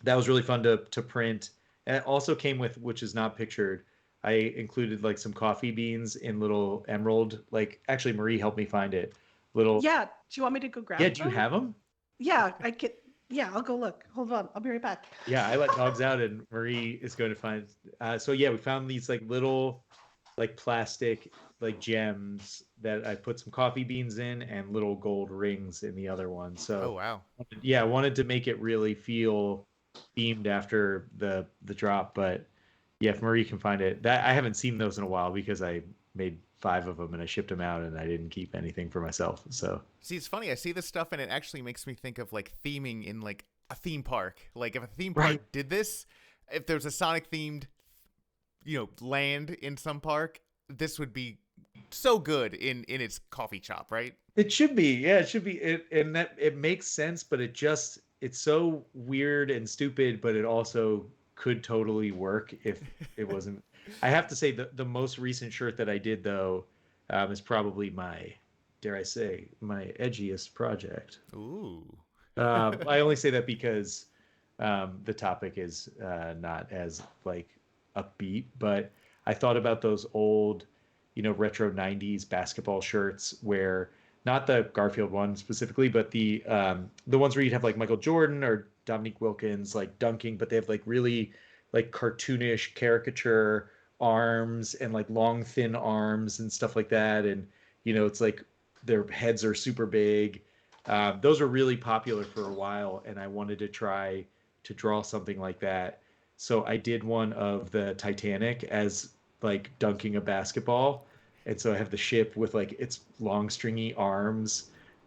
that was really fun to print. And it also came with, which is not pictured, I included like some coffee beans in little emerald. Like actually, Marie helped me find it. Little. Yeah. Do you want me to go grab Yeah. them? Do you have them? Yeah, I can. Yeah, I'll go look. Hold on. I'll be right back. Yeah, I let dogs out, and Marie is going to find. So yeah, we found these like little, like plastic, like gems that I put some coffee beans in, and little gold rings in the other one. Oh So wow. yeah, I wanted to make it really feel themed after the drop. But yeah, if Marie can find it, that I haven't seen those in a while because I made 5 of them and I shipped them out, and I didn't keep anything for myself. So See, it's funny. I see this stuff and it actually makes me think of like theming in like a theme park. Like if a theme park Right. did this, if there's a Sonic themed, land in some park, this would be so good in its coffee shop, right? it should be, yeah, it should be, and that it makes sense, but it's so weird and stupid, but it also could totally work if it wasn't. I have to say the most recent shirt that I did though, is probably my, dare I say, my edgiest project. Ooh. I only say that because the topic is not as like upbeat, but I thought about those old, retro '90s basketball shirts where not the Garfield one specifically, but the ones where you'd have like Michael Jordan or Dominique Wilkins like dunking, but they have like really like cartoonish caricature arms and like long thin arms and stuff like that, and it's like their heads are super big. Those were really popular for a while, and I wanted to try to draw something like that. So I did one of the Titanic as like dunking a basketball. And so I have the ship with like its long stringy arms,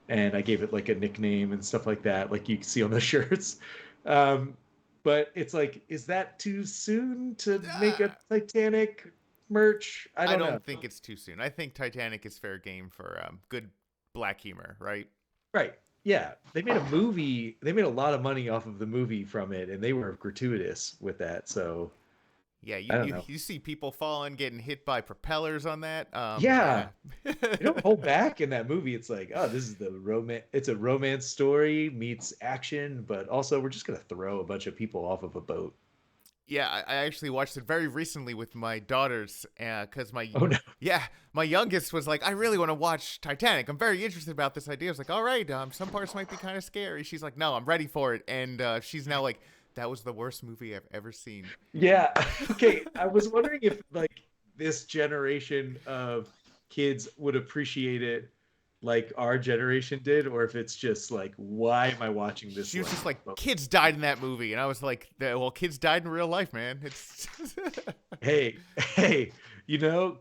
and I gave it like a nickname and stuff like that, like you can see on the shirts. Um, but it's like, is that too soon to make a Titanic merch? I I don't know. don't think it's too soon. I think Titanic is fair game for good black humor, right? Right. Yeah. They made a movie. They made a lot of money off of the movie from it, and they were gratuitous with that. So Yeah, I don't know. you see people falling, getting hit by propellers on that. Yeah. Yeah. They don't hold back in that movie. It's like, oh, this is the romance. It's a romance story meets action, but also we're just gonna throw a bunch of people off of a boat. Yeah, I actually watched it very recently with my daughters, because Oh no. my youngest was like, I really want to watch Titanic. I'm very interested about this idea. I was like, all right, some parts might be kind of scary. She's like, no, I'm ready for it, and she's now like, that was the worst movie I've ever seen. Yeah. Okay. I was wondering if like this generation of kids would appreciate it like our generation did, or if it's just like, why am I watching this? She was just like, Oh, kids died in that movie, and I was like, well, kids died in real life, man. It's hey,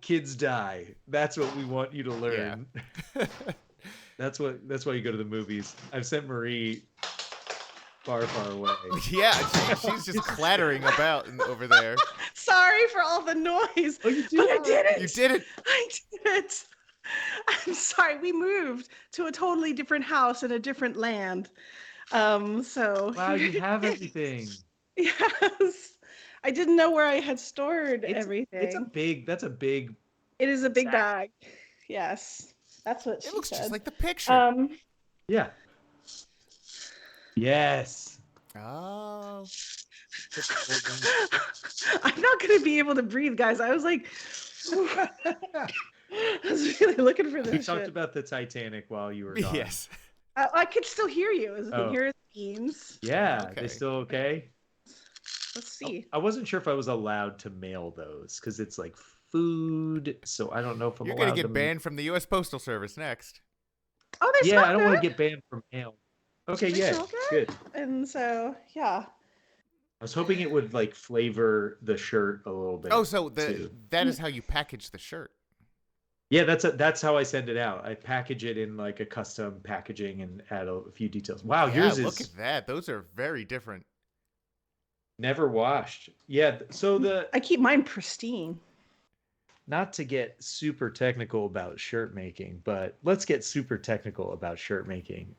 kids die. That's what we want you to learn. Yeah. That's why you go to the movies. I've sent Marie far, far away. Yeah, she's just clattering about over there. Sorry for all the noise. Oh, you But I did it. You did it. I did it. I'm sorry. We moved to a totally different house in a different land. So Wow, you have everything. Yes. I didn't know where I had stored everything. That's a big. It is a big sack. bag. Yes. That's what she It looks said. just like the picture. Yeah. Yes. Oh. I'm not going to be able to breathe, guys. I was like, I was really looking for this. We talked about the Titanic while you were gone. Yes. I could still hear you. I can Oh, hear the beans. yeah. Okay. They still okay? Let's see. I wasn't sure if I was allowed to mail those because it's like food, so I don't know if I'm You're gonna allowed get to. banned from the U.S. Postal Service next. Oh, they Yeah, smell I don't good. want to get banned from mail. Okay, They yeah, smell good. And so, yeah. I was hoping it would like flavor the shirt a little bit Oh, so too. that is how you package the shirt. Yeah, that's how I send it out. I package it in like a custom packaging and add a few details. Wow, Yeah, yours look is at that. Those are very different. never washed. Yeah, so I keep mine pristine. not to get super technical about shirt making, but let's get super technical about shirt making.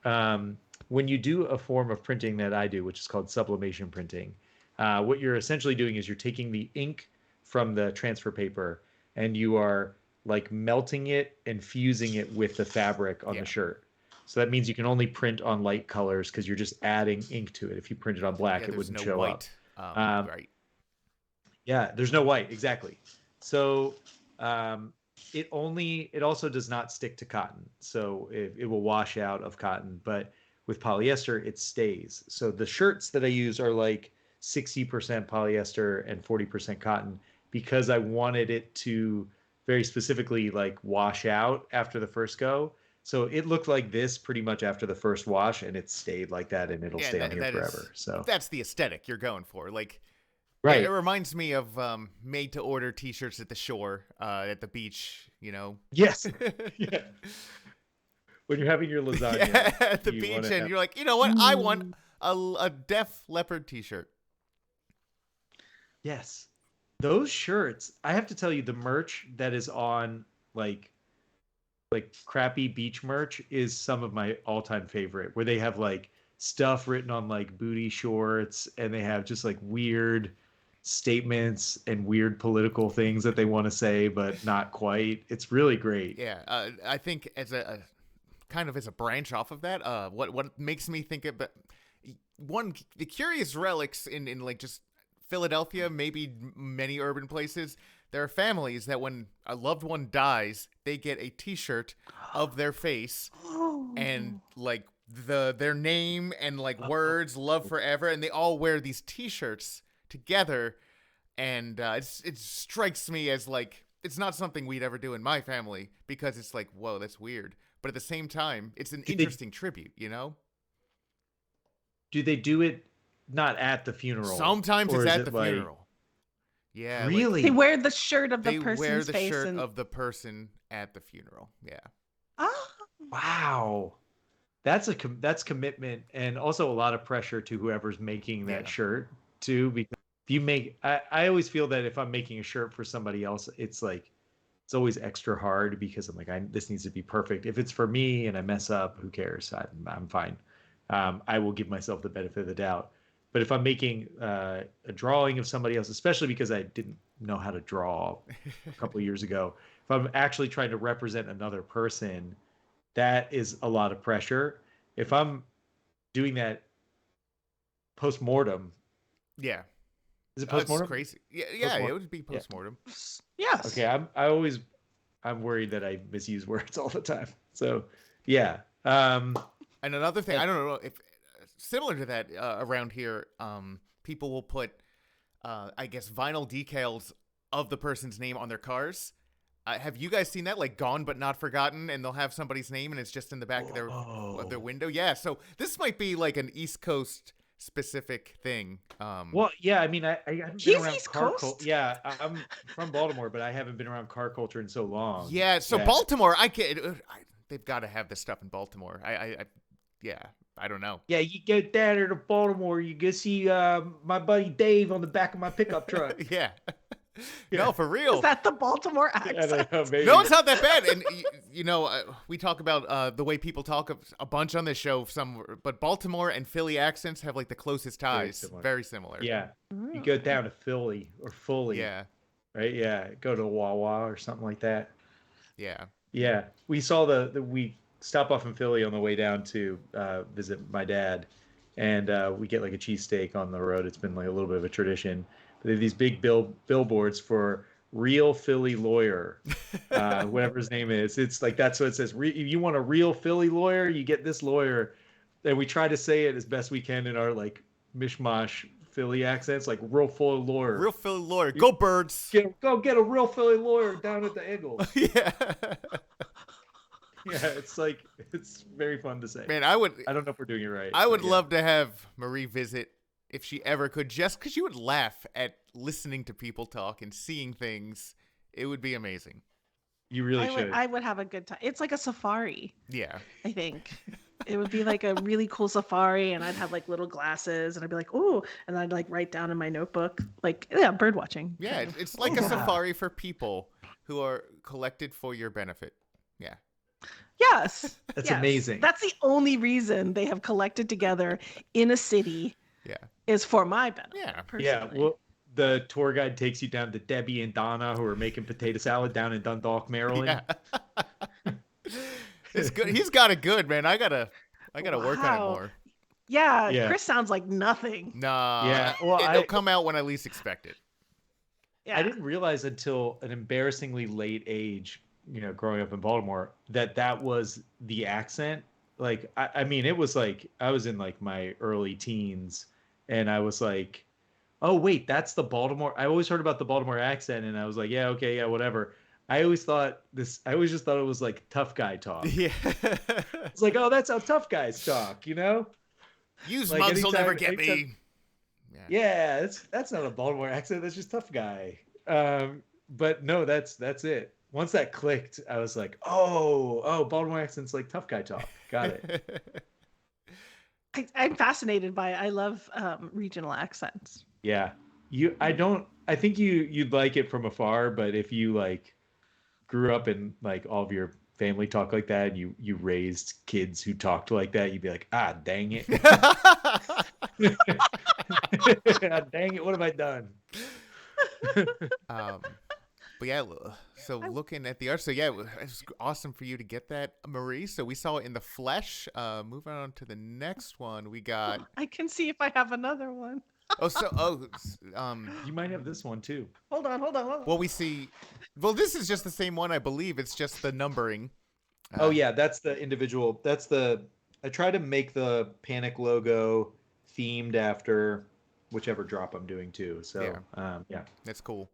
When you do a form of printing that I do, which is called sublimation printing, what you're essentially doing is you're taking the ink from the transfer paper and you are like melting it and fusing it with the fabric on the shirt. So that means you can only print on light colors because you're just adding ink to it. If you printed on black, it There's wouldn't no show white. up. Right. Yeah, there's no white, exactly. So it also does not stick to cotton. So it will wash out of cotton, but with polyester, it stays. So the shirts that I use are like 60% polyester and 40% cotton because I wanted it to very specifically like wash out after the first go. So it looked like this pretty much after the first wash, and it stayed like that, and it'll stay on here forever. So that's the aesthetic you're going for. Like, right. It reminds me of made-to-order T-shirts at the shore, at the beach. You know. Yes. Yeah. When you're having your lasagna at the beach, and you're like, you know what? I want a Def Leppard T-shirt. Yes. Those shirts, I have to tell you, the merch that is on like crappy beach merch is some of my all-time favorite, where they have like stuff written on like booty shorts and they have just like weird statements and weird political things that they want to say but not quite. It's really great. Yeah, I think as a kind of as a branch off of that, what makes me think about the curious relics in like just Philadelphia, maybe many urban places. There are families that when a loved one dies, they get a T-shirt of their face and like their name and like words, love forever, and they all wear these T-shirts together, and it strikes me as like it's not something we'd ever do in my family because it's like, whoa, that's weird, but at the same time, it's an interesting tribute, you know? Do they do it not at the funeral? Sometimes it's at the funeral. Yeah, really? Like, they wear the shirt of the person's face. They wear the shirt of the person at the funeral. Yeah. Oh. Wow. That's commitment and also a lot of pressure to whoever's making that shirt too. Because if you make, I always feel that if I'm making a shirt for somebody else, it's like it's always extra hard because I'm like, this needs to be perfect. If it's for me and I mess up, who cares? I'm fine. I will give myself the benefit of the doubt. But if I'm making a drawing of somebody else, especially because I didn't know how to draw a couple of years ago, if I'm actually trying to represent another person, that is a lot of pressure. If I'm doing that post-mortem. Yeah. Is it post-mortem? That's crazy. Yeah, it would be post-mortem. Yes. Okay, I'm worried that I misuse words all the time. So, yeah. And another thing, I don't know if similar to that around here, people will put, I guess, vinyl decals of the person's name on their cars. Have you guys seen that? Like Gone But Not Forgotten, and they'll have somebody's name, and it's just in the back of their window. Yeah, so this might be like an East Coast specific thing. Well, yeah, I mean, I haven't He's been around East car Coast? culture. Yeah, I'm from Baltimore, but I haven't been around car culture in so long. Yeah, so Baltimore, they've got to have this stuff in Baltimore. I don't know. Yeah, you go down there to Baltimore, you go see my buddy Dave on the back of my pickup truck. Yeah. No, for real. Is that the Baltimore accent? No, it's not that bad. And we talk about the way people talk a bunch on this show. But Baltimore and Philly accents have like the closest ties. Very similar. Yeah, you go down to Philly or Fully. Yeah. Right. Yeah, go to Wawa or something like that. Yeah. Yeah, we saw we stop off in Philly on the way down to visit my dad, and we get like a cheesesteak on the road. It's been like a little bit of a tradition. They have these big billboards for real Philly lawyer, whatever his name is. It's like that's what it says. You want a real Philly lawyer, you get this lawyer. And we try to say it as best we can in our like mishmash Philly accents, like real Philly lawyer. Real Philly lawyer. Go Birds. Go get a real Philly lawyer down at the Eagles. Yeah. Yeah, it's like it's very fun to say. Man, I don't know if we're doing it right. I would love to have Marie visit if she ever could, just because she would laugh at listening to people talk and seeing things. It would be amazing. You really should. I would have a good time. It's like a safari. Yeah. I think. It would be like a really cool safari, and I'd have like little glasses, and I'd be like, "Ooh," and I'd like write down in my notebook, like, yeah, bird watching. Yeah, it's like a safari for people who are collected for your benefit. Yeah. Yes. That's yes. amazing. That's the only reason they have collected together in a city. Yeah. Is for my benefit. Yeah. Personally. Yeah. Well, the tour guide takes you down to Debbie and Donna, who are making potato salad down in Dundalk, Maryland. Yeah. It's good. He's got it good, man. I gotta work on it more. Yeah. Chris sounds like nothing. Nah. Yeah. Well, it'll come out when I least expect it. Yeah. I didn't realize until an embarrassingly late age, growing up in Baltimore, that was the accent. Like, I mean, it was like I was in like my early teens, and I was like, oh wait, that's the Baltimore. I always heard about the Baltimore accent, and I was like, yeah, okay, yeah, whatever. I always just thought it was like tough guy talk. Yeah. It's like, oh, that's how tough guys talk, Use like mugs will never get me. Yeah, that's not a Baltimore accent. That's just tough guy. But no, that's it. Once that clicked, I was like, oh, Baltimore accent's like tough guy talk. Got it. I'm fascinated by it. I love regional accents. Yeah. I think you'd like it from afar, but if you like grew up and like all of your family talk like that, and you raised kids who talked like that, you'd be like, ah, dang it. Dang it, what have I done? But yeah, so looking at the art, so yeah, it was awesome for you to get that, Marie. So we saw it in the flesh. Moving on to the next one, we got. I can see if I have another one. You might have this one too. Hold on. Well, this is just the same one, I believe. It's just the numbering. Oh yeah, that's the individual. I try to make the Panic logo themed after whichever drop I'm doing too. So yeah, that's cool.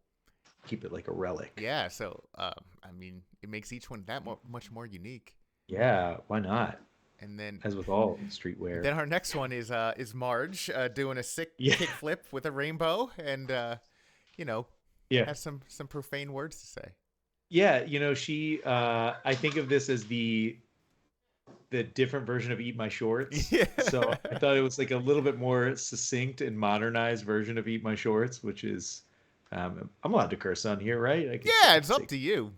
Keep it like a relic. Yeah. So I mean, it makes each one that much more unique. Yeah. Why not? And then, as with all streetwear, then our next one is Marge doing a sick kickflip with a rainbow, and has some profane words to say. Yeah, she. I think of this as the different version of Eat My Shorts. Yeah. So I thought it was like a little bit more succinct and modernized version of Eat My Shorts, which is, I'm allowed to curse on here, right? It's up to you.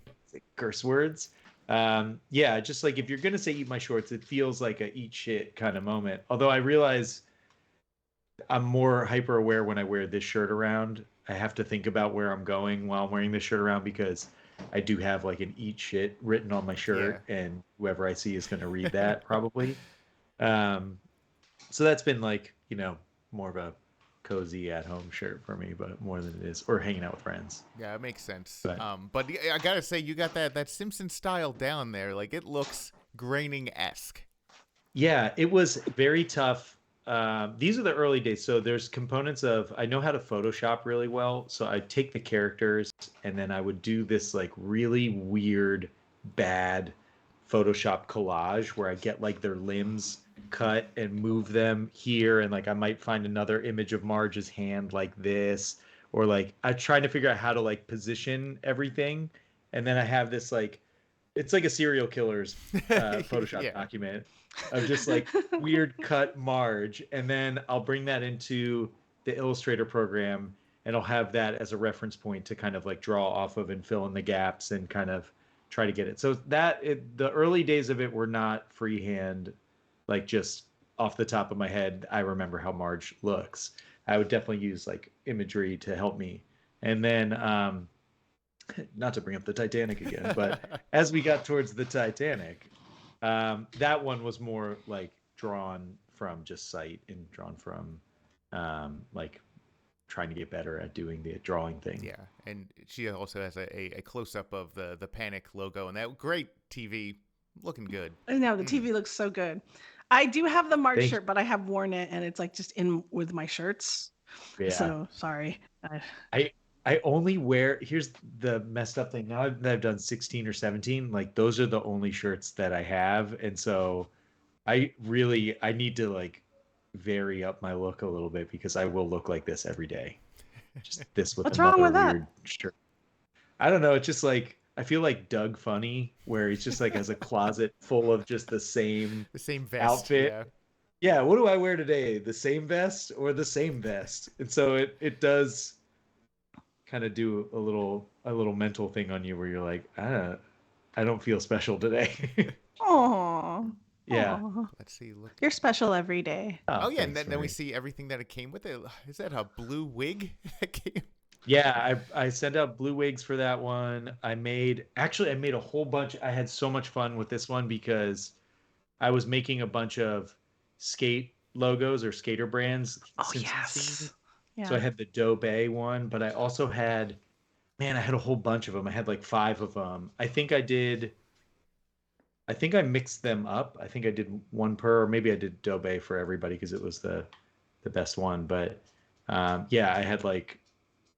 Curse words. Just like if you're gonna say Eat My Shorts, it feels like a eat shit kind of moment. Although I realize I'm more hyper aware when I wear this shirt around. I have to think about where I'm going while I'm wearing this shirt around, because I do have like an eat shit written on my shirt, and whoever I see is gonna read that probably. So that's been like, more of a cozy at home shirt for me, but more than it is, or hanging out with friends. Yeah, it makes sense. But I gotta say, you got that Simpson style down there. Like, it looks Groening-esque. Yeah, it was very tough. These are the early days, so there's components of, I know how to Photoshop really well, so I take the characters and then I would do this like really weird, bad Photoshop collage where I get like their limbs cut and move them here, and like I might find another image of Marge's hand like this, or like I'm trying to figure out how to like position everything, and then I have this like, it's like a serial killer's Photoshop document of just like weird cut Marge, and then I'll bring that into the Illustrator program, and I'll have that as a reference point to kind of like draw off of and fill in the gaps and kind of try to get it. So the early days of it were not freehand, like just off the top of my head, I remember how Marge looks. I would definitely use like imagery to help me. And then, not to bring up the Titanic again, but as we got towards the Titanic, that one was more like drawn from just sight and drawn from like trying to get better at doing the drawing thing. Yeah, and she also has a close up of the Panic logo and that great TV looking good. I know the TV looks so good. I do have the March Thank shirt, but I have worn it and it's like just in with my shirts. Yeah. So sorry. I only wear, here's the messed up thing. Now that I've done 16 or 17, like those are the only shirts that I have. And so I need to like vary up my look a little bit because I will look like this every day. Just this with What's another wrong with weird that? shirt. I don't know. It's just like, I feel like Doug Funny, where he's just like has a closet full of just the same vest outfit. Yeah. Yeah, what do I wear today? The same vest or the same vest? And so it does kind of do a little mental thing on you where you're like, I don't feel special today. Oh. Yeah. Let's see. Look. You're special every day. Oh yeah, and then we see everything that it came with. Is that a blue wig that came? Yeah, I sent out blue wigs for that one. I made a whole bunch. I had so much fun with this one because I was making a bunch of skate logos or skater brands. Oh yes. Yeah. So I had the Doe Bay one, but I also had, I had a whole bunch of them. I had like 5 of them. I think I mixed them up. I think I did one per, or maybe I did Doe Bay for everybody because it was the best one. But yeah, I had like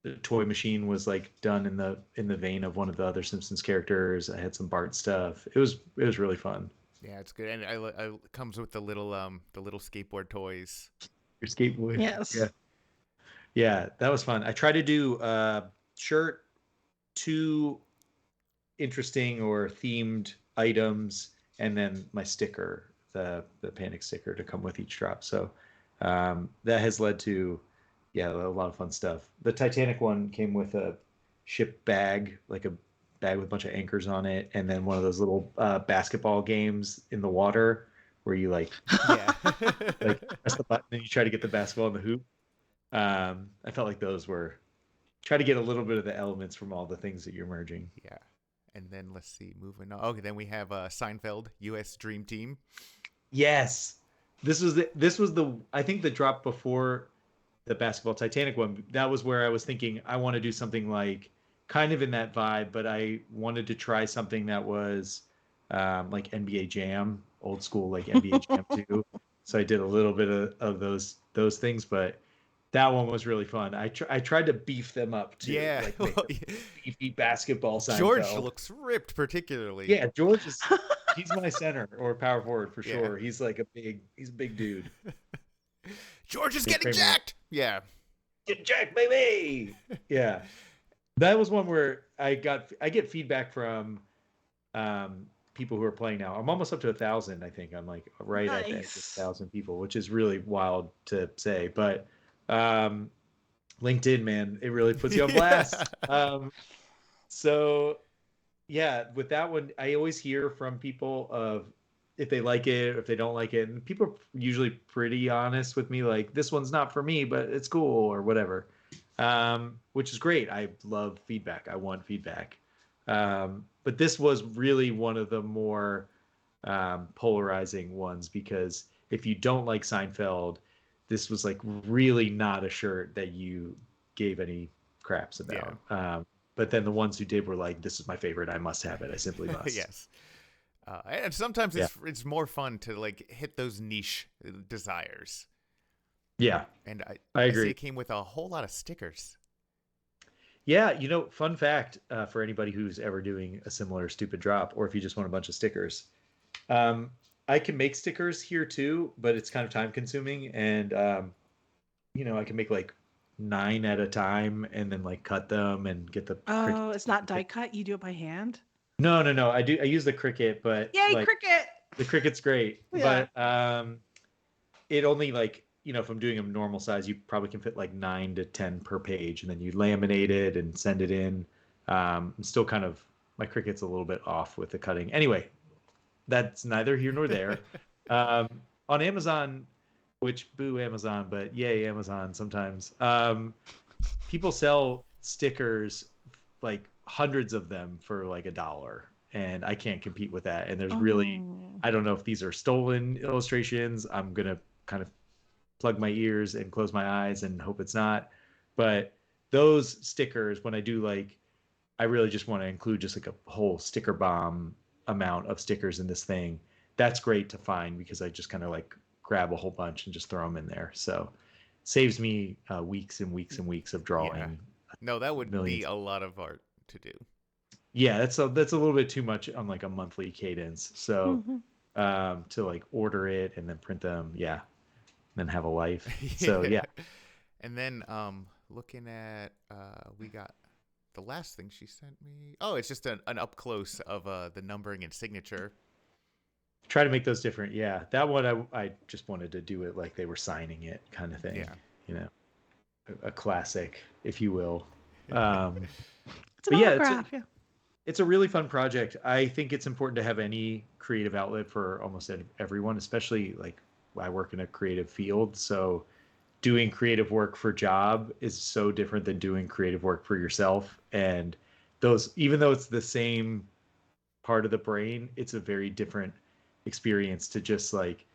the toy machine was like done in the vein of one of the other Simpsons characters. I had some Bart stuff. It was really fun. Yeah, it's good, and it comes with the little skateboard toys. Your skateboard. Yes. Yeah, that was fun. I tried to do shirt, 2 interesting or themed items, and then my sticker, the Panic sticker to come with each drop. So that has led to a lot of fun stuff. The Titanic one came with a ship bag, like a bag with a bunch of anchors on it, and then one of those little basketball games in the water where you like press the button and you try to get the basketball in the hoop. I felt like those were try to get a little bit of the elements from all the things that you're merging. Yeah. And then let's see, moving on. Okay, then we have Seinfeld, U.S. Dream Team. Yes. This was the I think the drop before the basketball Titanic one. That was where I was thinking I want to do something like kind of in that vibe, but I wanted to try something that was like NBA Jam, old school like NBA Jam too. So I did a little bit of those things, but that one was really fun. I tried to beef them up too. Yeah. Like beefy basketball Seinfeld. George looks ripped particularly. Yeah, George he's my center or power forward for sure. He's like a big dude. George is getting jacked. Yeah. Get jacked, baby. Yeah. That was one where I get feedback from people who are playing now. I'm almost up to 1,000, I think. I'm like right at 1,000 people, which is really wild to say. But LinkedIn, man, it really puts you on blast. So yeah, with that one, I always hear from people of if they like it or if they don't like it. And people are usually pretty honest with me, like, this one's not for me, but it's cool or whatever, which is great. I love feedback. I want feedback. But this was really one of the more polarizing ones because if you don't like Seinfeld, this was like really not a shirt that you gave any craps about. Yeah. But then the ones who did were like, this is my favorite. I must have it. I simply must. Yes. And sometimes it's more fun to like hit those niche desires. Yeah. And I agree. See it came with a whole lot of stickers. Yeah. Fun fact for anybody who's ever doing a similar stupid drop, or if you just want a bunch of stickers, I can make stickers here too, but it's kind of time consuming. And, I can make like 9 at a time and then like cut them and get the. Oh, it's not die cut. You do it by hand. No. I use the Cricut, but yay, like, Cricut. The Cricut's great, yeah. But it only like, if I'm doing a normal size, you probably can fit like 9 to 10 per page, and then you laminate it and send it in. I'm still kind of, my Cricut's a little bit off with the cutting. Anyway, that's neither here nor there. On Amazon, which boo Amazon, but yay Amazon sometimes. People sell stickers, like hundreds of them for like $1, and I can't compete with that. And there's really, I don't know if these are stolen illustrations. I'm gonna kind of plug my ears and close my eyes and hope it's not. But those stickers, when I do like, I really just want to include just like a whole sticker bomb amount of stickers in this thing. That's great to find because I just kind of like grab a whole bunch and just throw them in there. So saves me weeks and weeks and weeks of drawing. Yeah. No, that would millions. be a lot of art to do. Yeah, that's a little bit too much on like a monthly cadence. So to like order it and then print them, and then have a life. So yeah. And then looking at we got the last thing she sent me. Oh, it's just an up close of the numbering and signature. Try to make those different. Yeah, that one I just wanted to do it like they were signing it, kind of thing. Yeah, you know, a classic, if you will. It's an autograph, it's a really fun project. I think it's important to have any creative outlet for almost everyone, especially like I work in a creative field. So doing creative work for job is so different than doing creative work for yourself. And those, even though it's the same part of the brain, it's a very different experience to just like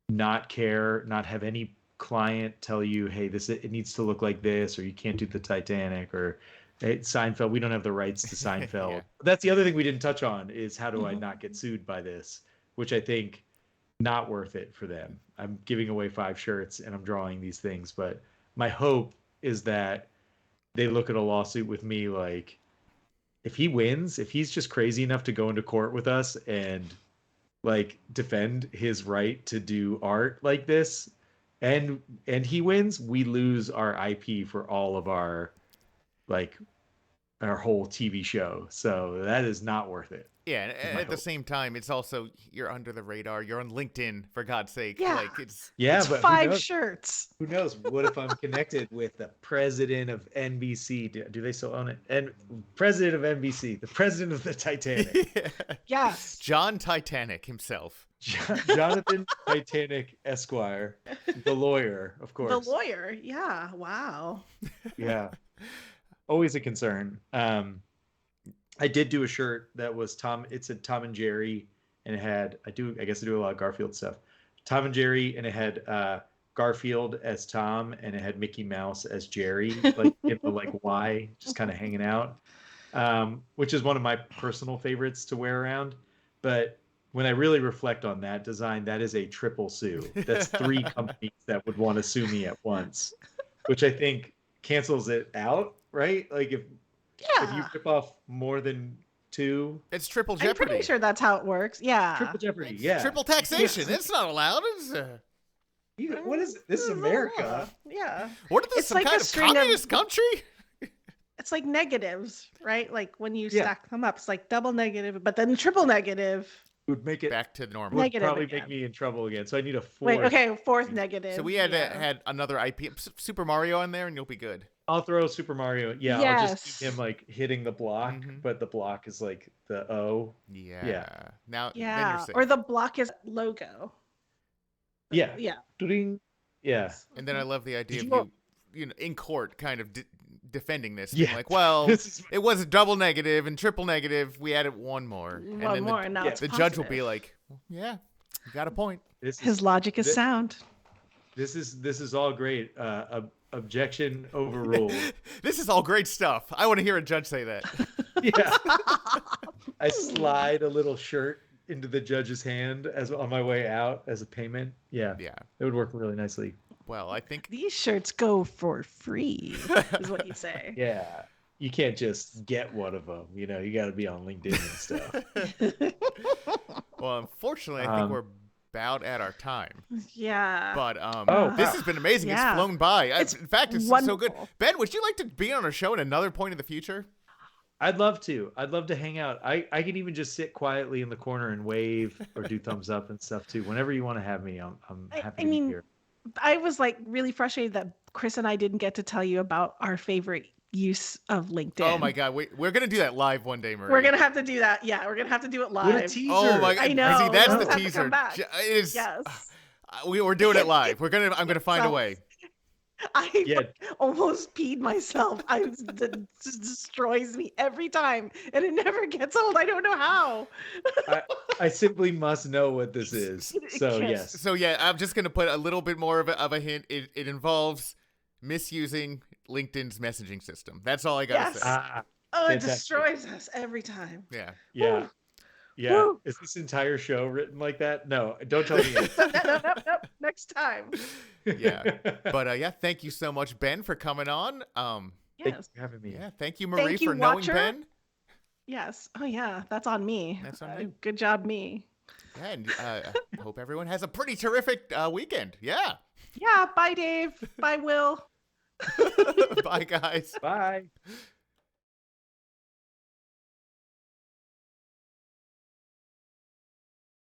not care, not have any client tell you, hey, it needs to look like this, or you can't do the Titanic, or hey, Seinfeld, we don't have the rights to Seinfeld. Yeah. That's the other thing we didn't touch on is how do I not get sued by this, which I think not worth it for them. I'm giving away 5 shirts and I'm drawing these things, but my hope is that they look at a lawsuit with me like, if he wins, if he's just crazy enough to go into court with us and like defend his right to do art like this, and he wins, we lose our IP for all of our like our whole TV show. So that is not worth it. Yeah, and at the same time, it's also you're under the radar. You're on LinkedIn, for God's sake. Yeah, like it's but 5 shirts. Who knows? What if I'm connected with the president of NBC? Do they still own it? And president of NBC, the president of the Titanic. Yes, John Titanic himself. Jonathan Titanic Esquire, the lawyer, of course. The lawyer, yeah. Wow. Yeah, always a concern. I did do a shirt that was Tom. It said Tom and Jerry, and it had I do a lot of Garfield stuff. Tom and Jerry, and it had Garfield as Tom, and it had Mickey Mouse as Jerry, like in the like Y, just kind of hanging out, which is one of my personal favorites to wear around. But when I really reflect on that design, that is a triple sue. That's 3 companies that would want to sue me at once, which I think cancels it out, right? Like if you rip off more than 2, it's triple jeopardy. I'm pretty sure that's how it works. Yeah, triple jeopardy. It's triple taxation. It's not allowed. What is it? This is America. Yeah. What is this? Some like kind of communist country? It's like negatives, right? Like when you stack them up, it's like double negative, but then triple negative would make it back to normal. Would probably make me in trouble again. So I need a 4th. Wait, okay, 4th negative. So we had another IP, Super Mario in there, and you'll be good. I'll throw Super Mario. Yeah, yes. I'll just keep him like hitting the block, but the block is like the O. Yeah. Now, yeah, then you're safe. Or the block is logo. Yeah. Yeah. Yeah. And then I love the idea of you know, in court, kind of defending this. Yeah. Like, well, it was a double negative and triple negative. We added one more. And then now it's the judge will be like, yeah, you got a point. His logic is sound. This is all great. Objection overruled. This is all great stuff. I want to hear a judge say that. Yeah. I slide a little shirt into the judge's hand as on my way out as a payment. Yeah. It would work really nicely. Well, I think these shirts go for free, is what you say. Yeah. You can't just get one of them. You know, you got to be on LinkedIn and stuff. Well, unfortunately, I think we're about at our time. Yeah. But this has been amazing. Yeah. It's flown by. In fact, it's so good. Ben, would you like to be on our show at another point in the future? I'd love to. I'd love to hang out. I can even just sit quietly in the corner and wave or do thumbs up and stuff too. Whenever you want to have me, I'm happy to be here. I was like really frustrated that Chris and I didn't get to tell you about our favorite use of LinkedIn. Oh my God. We're going to do that live one day, Marie. We're going to have to do that. Yeah. We're going to have to do it live. What a teaser. Oh my God. I know. See, that's the teaser. Yes. We're doing it live. I'm going to find a way. I almost peed myself. It destroys me every time, and it never gets old. I don't know how. I simply must know what this is. So yes. So yeah, I'm just gonna put a little bit more of a hint. It involves misusing LinkedIn's messaging system. That's all I gotta say. Oh, it destroys us every time. Yeah. Yeah. Yeah. Woo. Is this entire show written like that? No, don't tell me. Nope. Next time. Yeah. But yeah, thank you so much, Ben, for coming on. Thanks for having me. Yeah. Thank you, Marie, for knowing Ben. Yes. Oh yeah, that's on me. That's on you. Good job, me. Yeah, and I hope everyone has a pretty terrific weekend. Yeah. Yeah. Bye, Dave. Bye, Will. Bye, guys. Bye.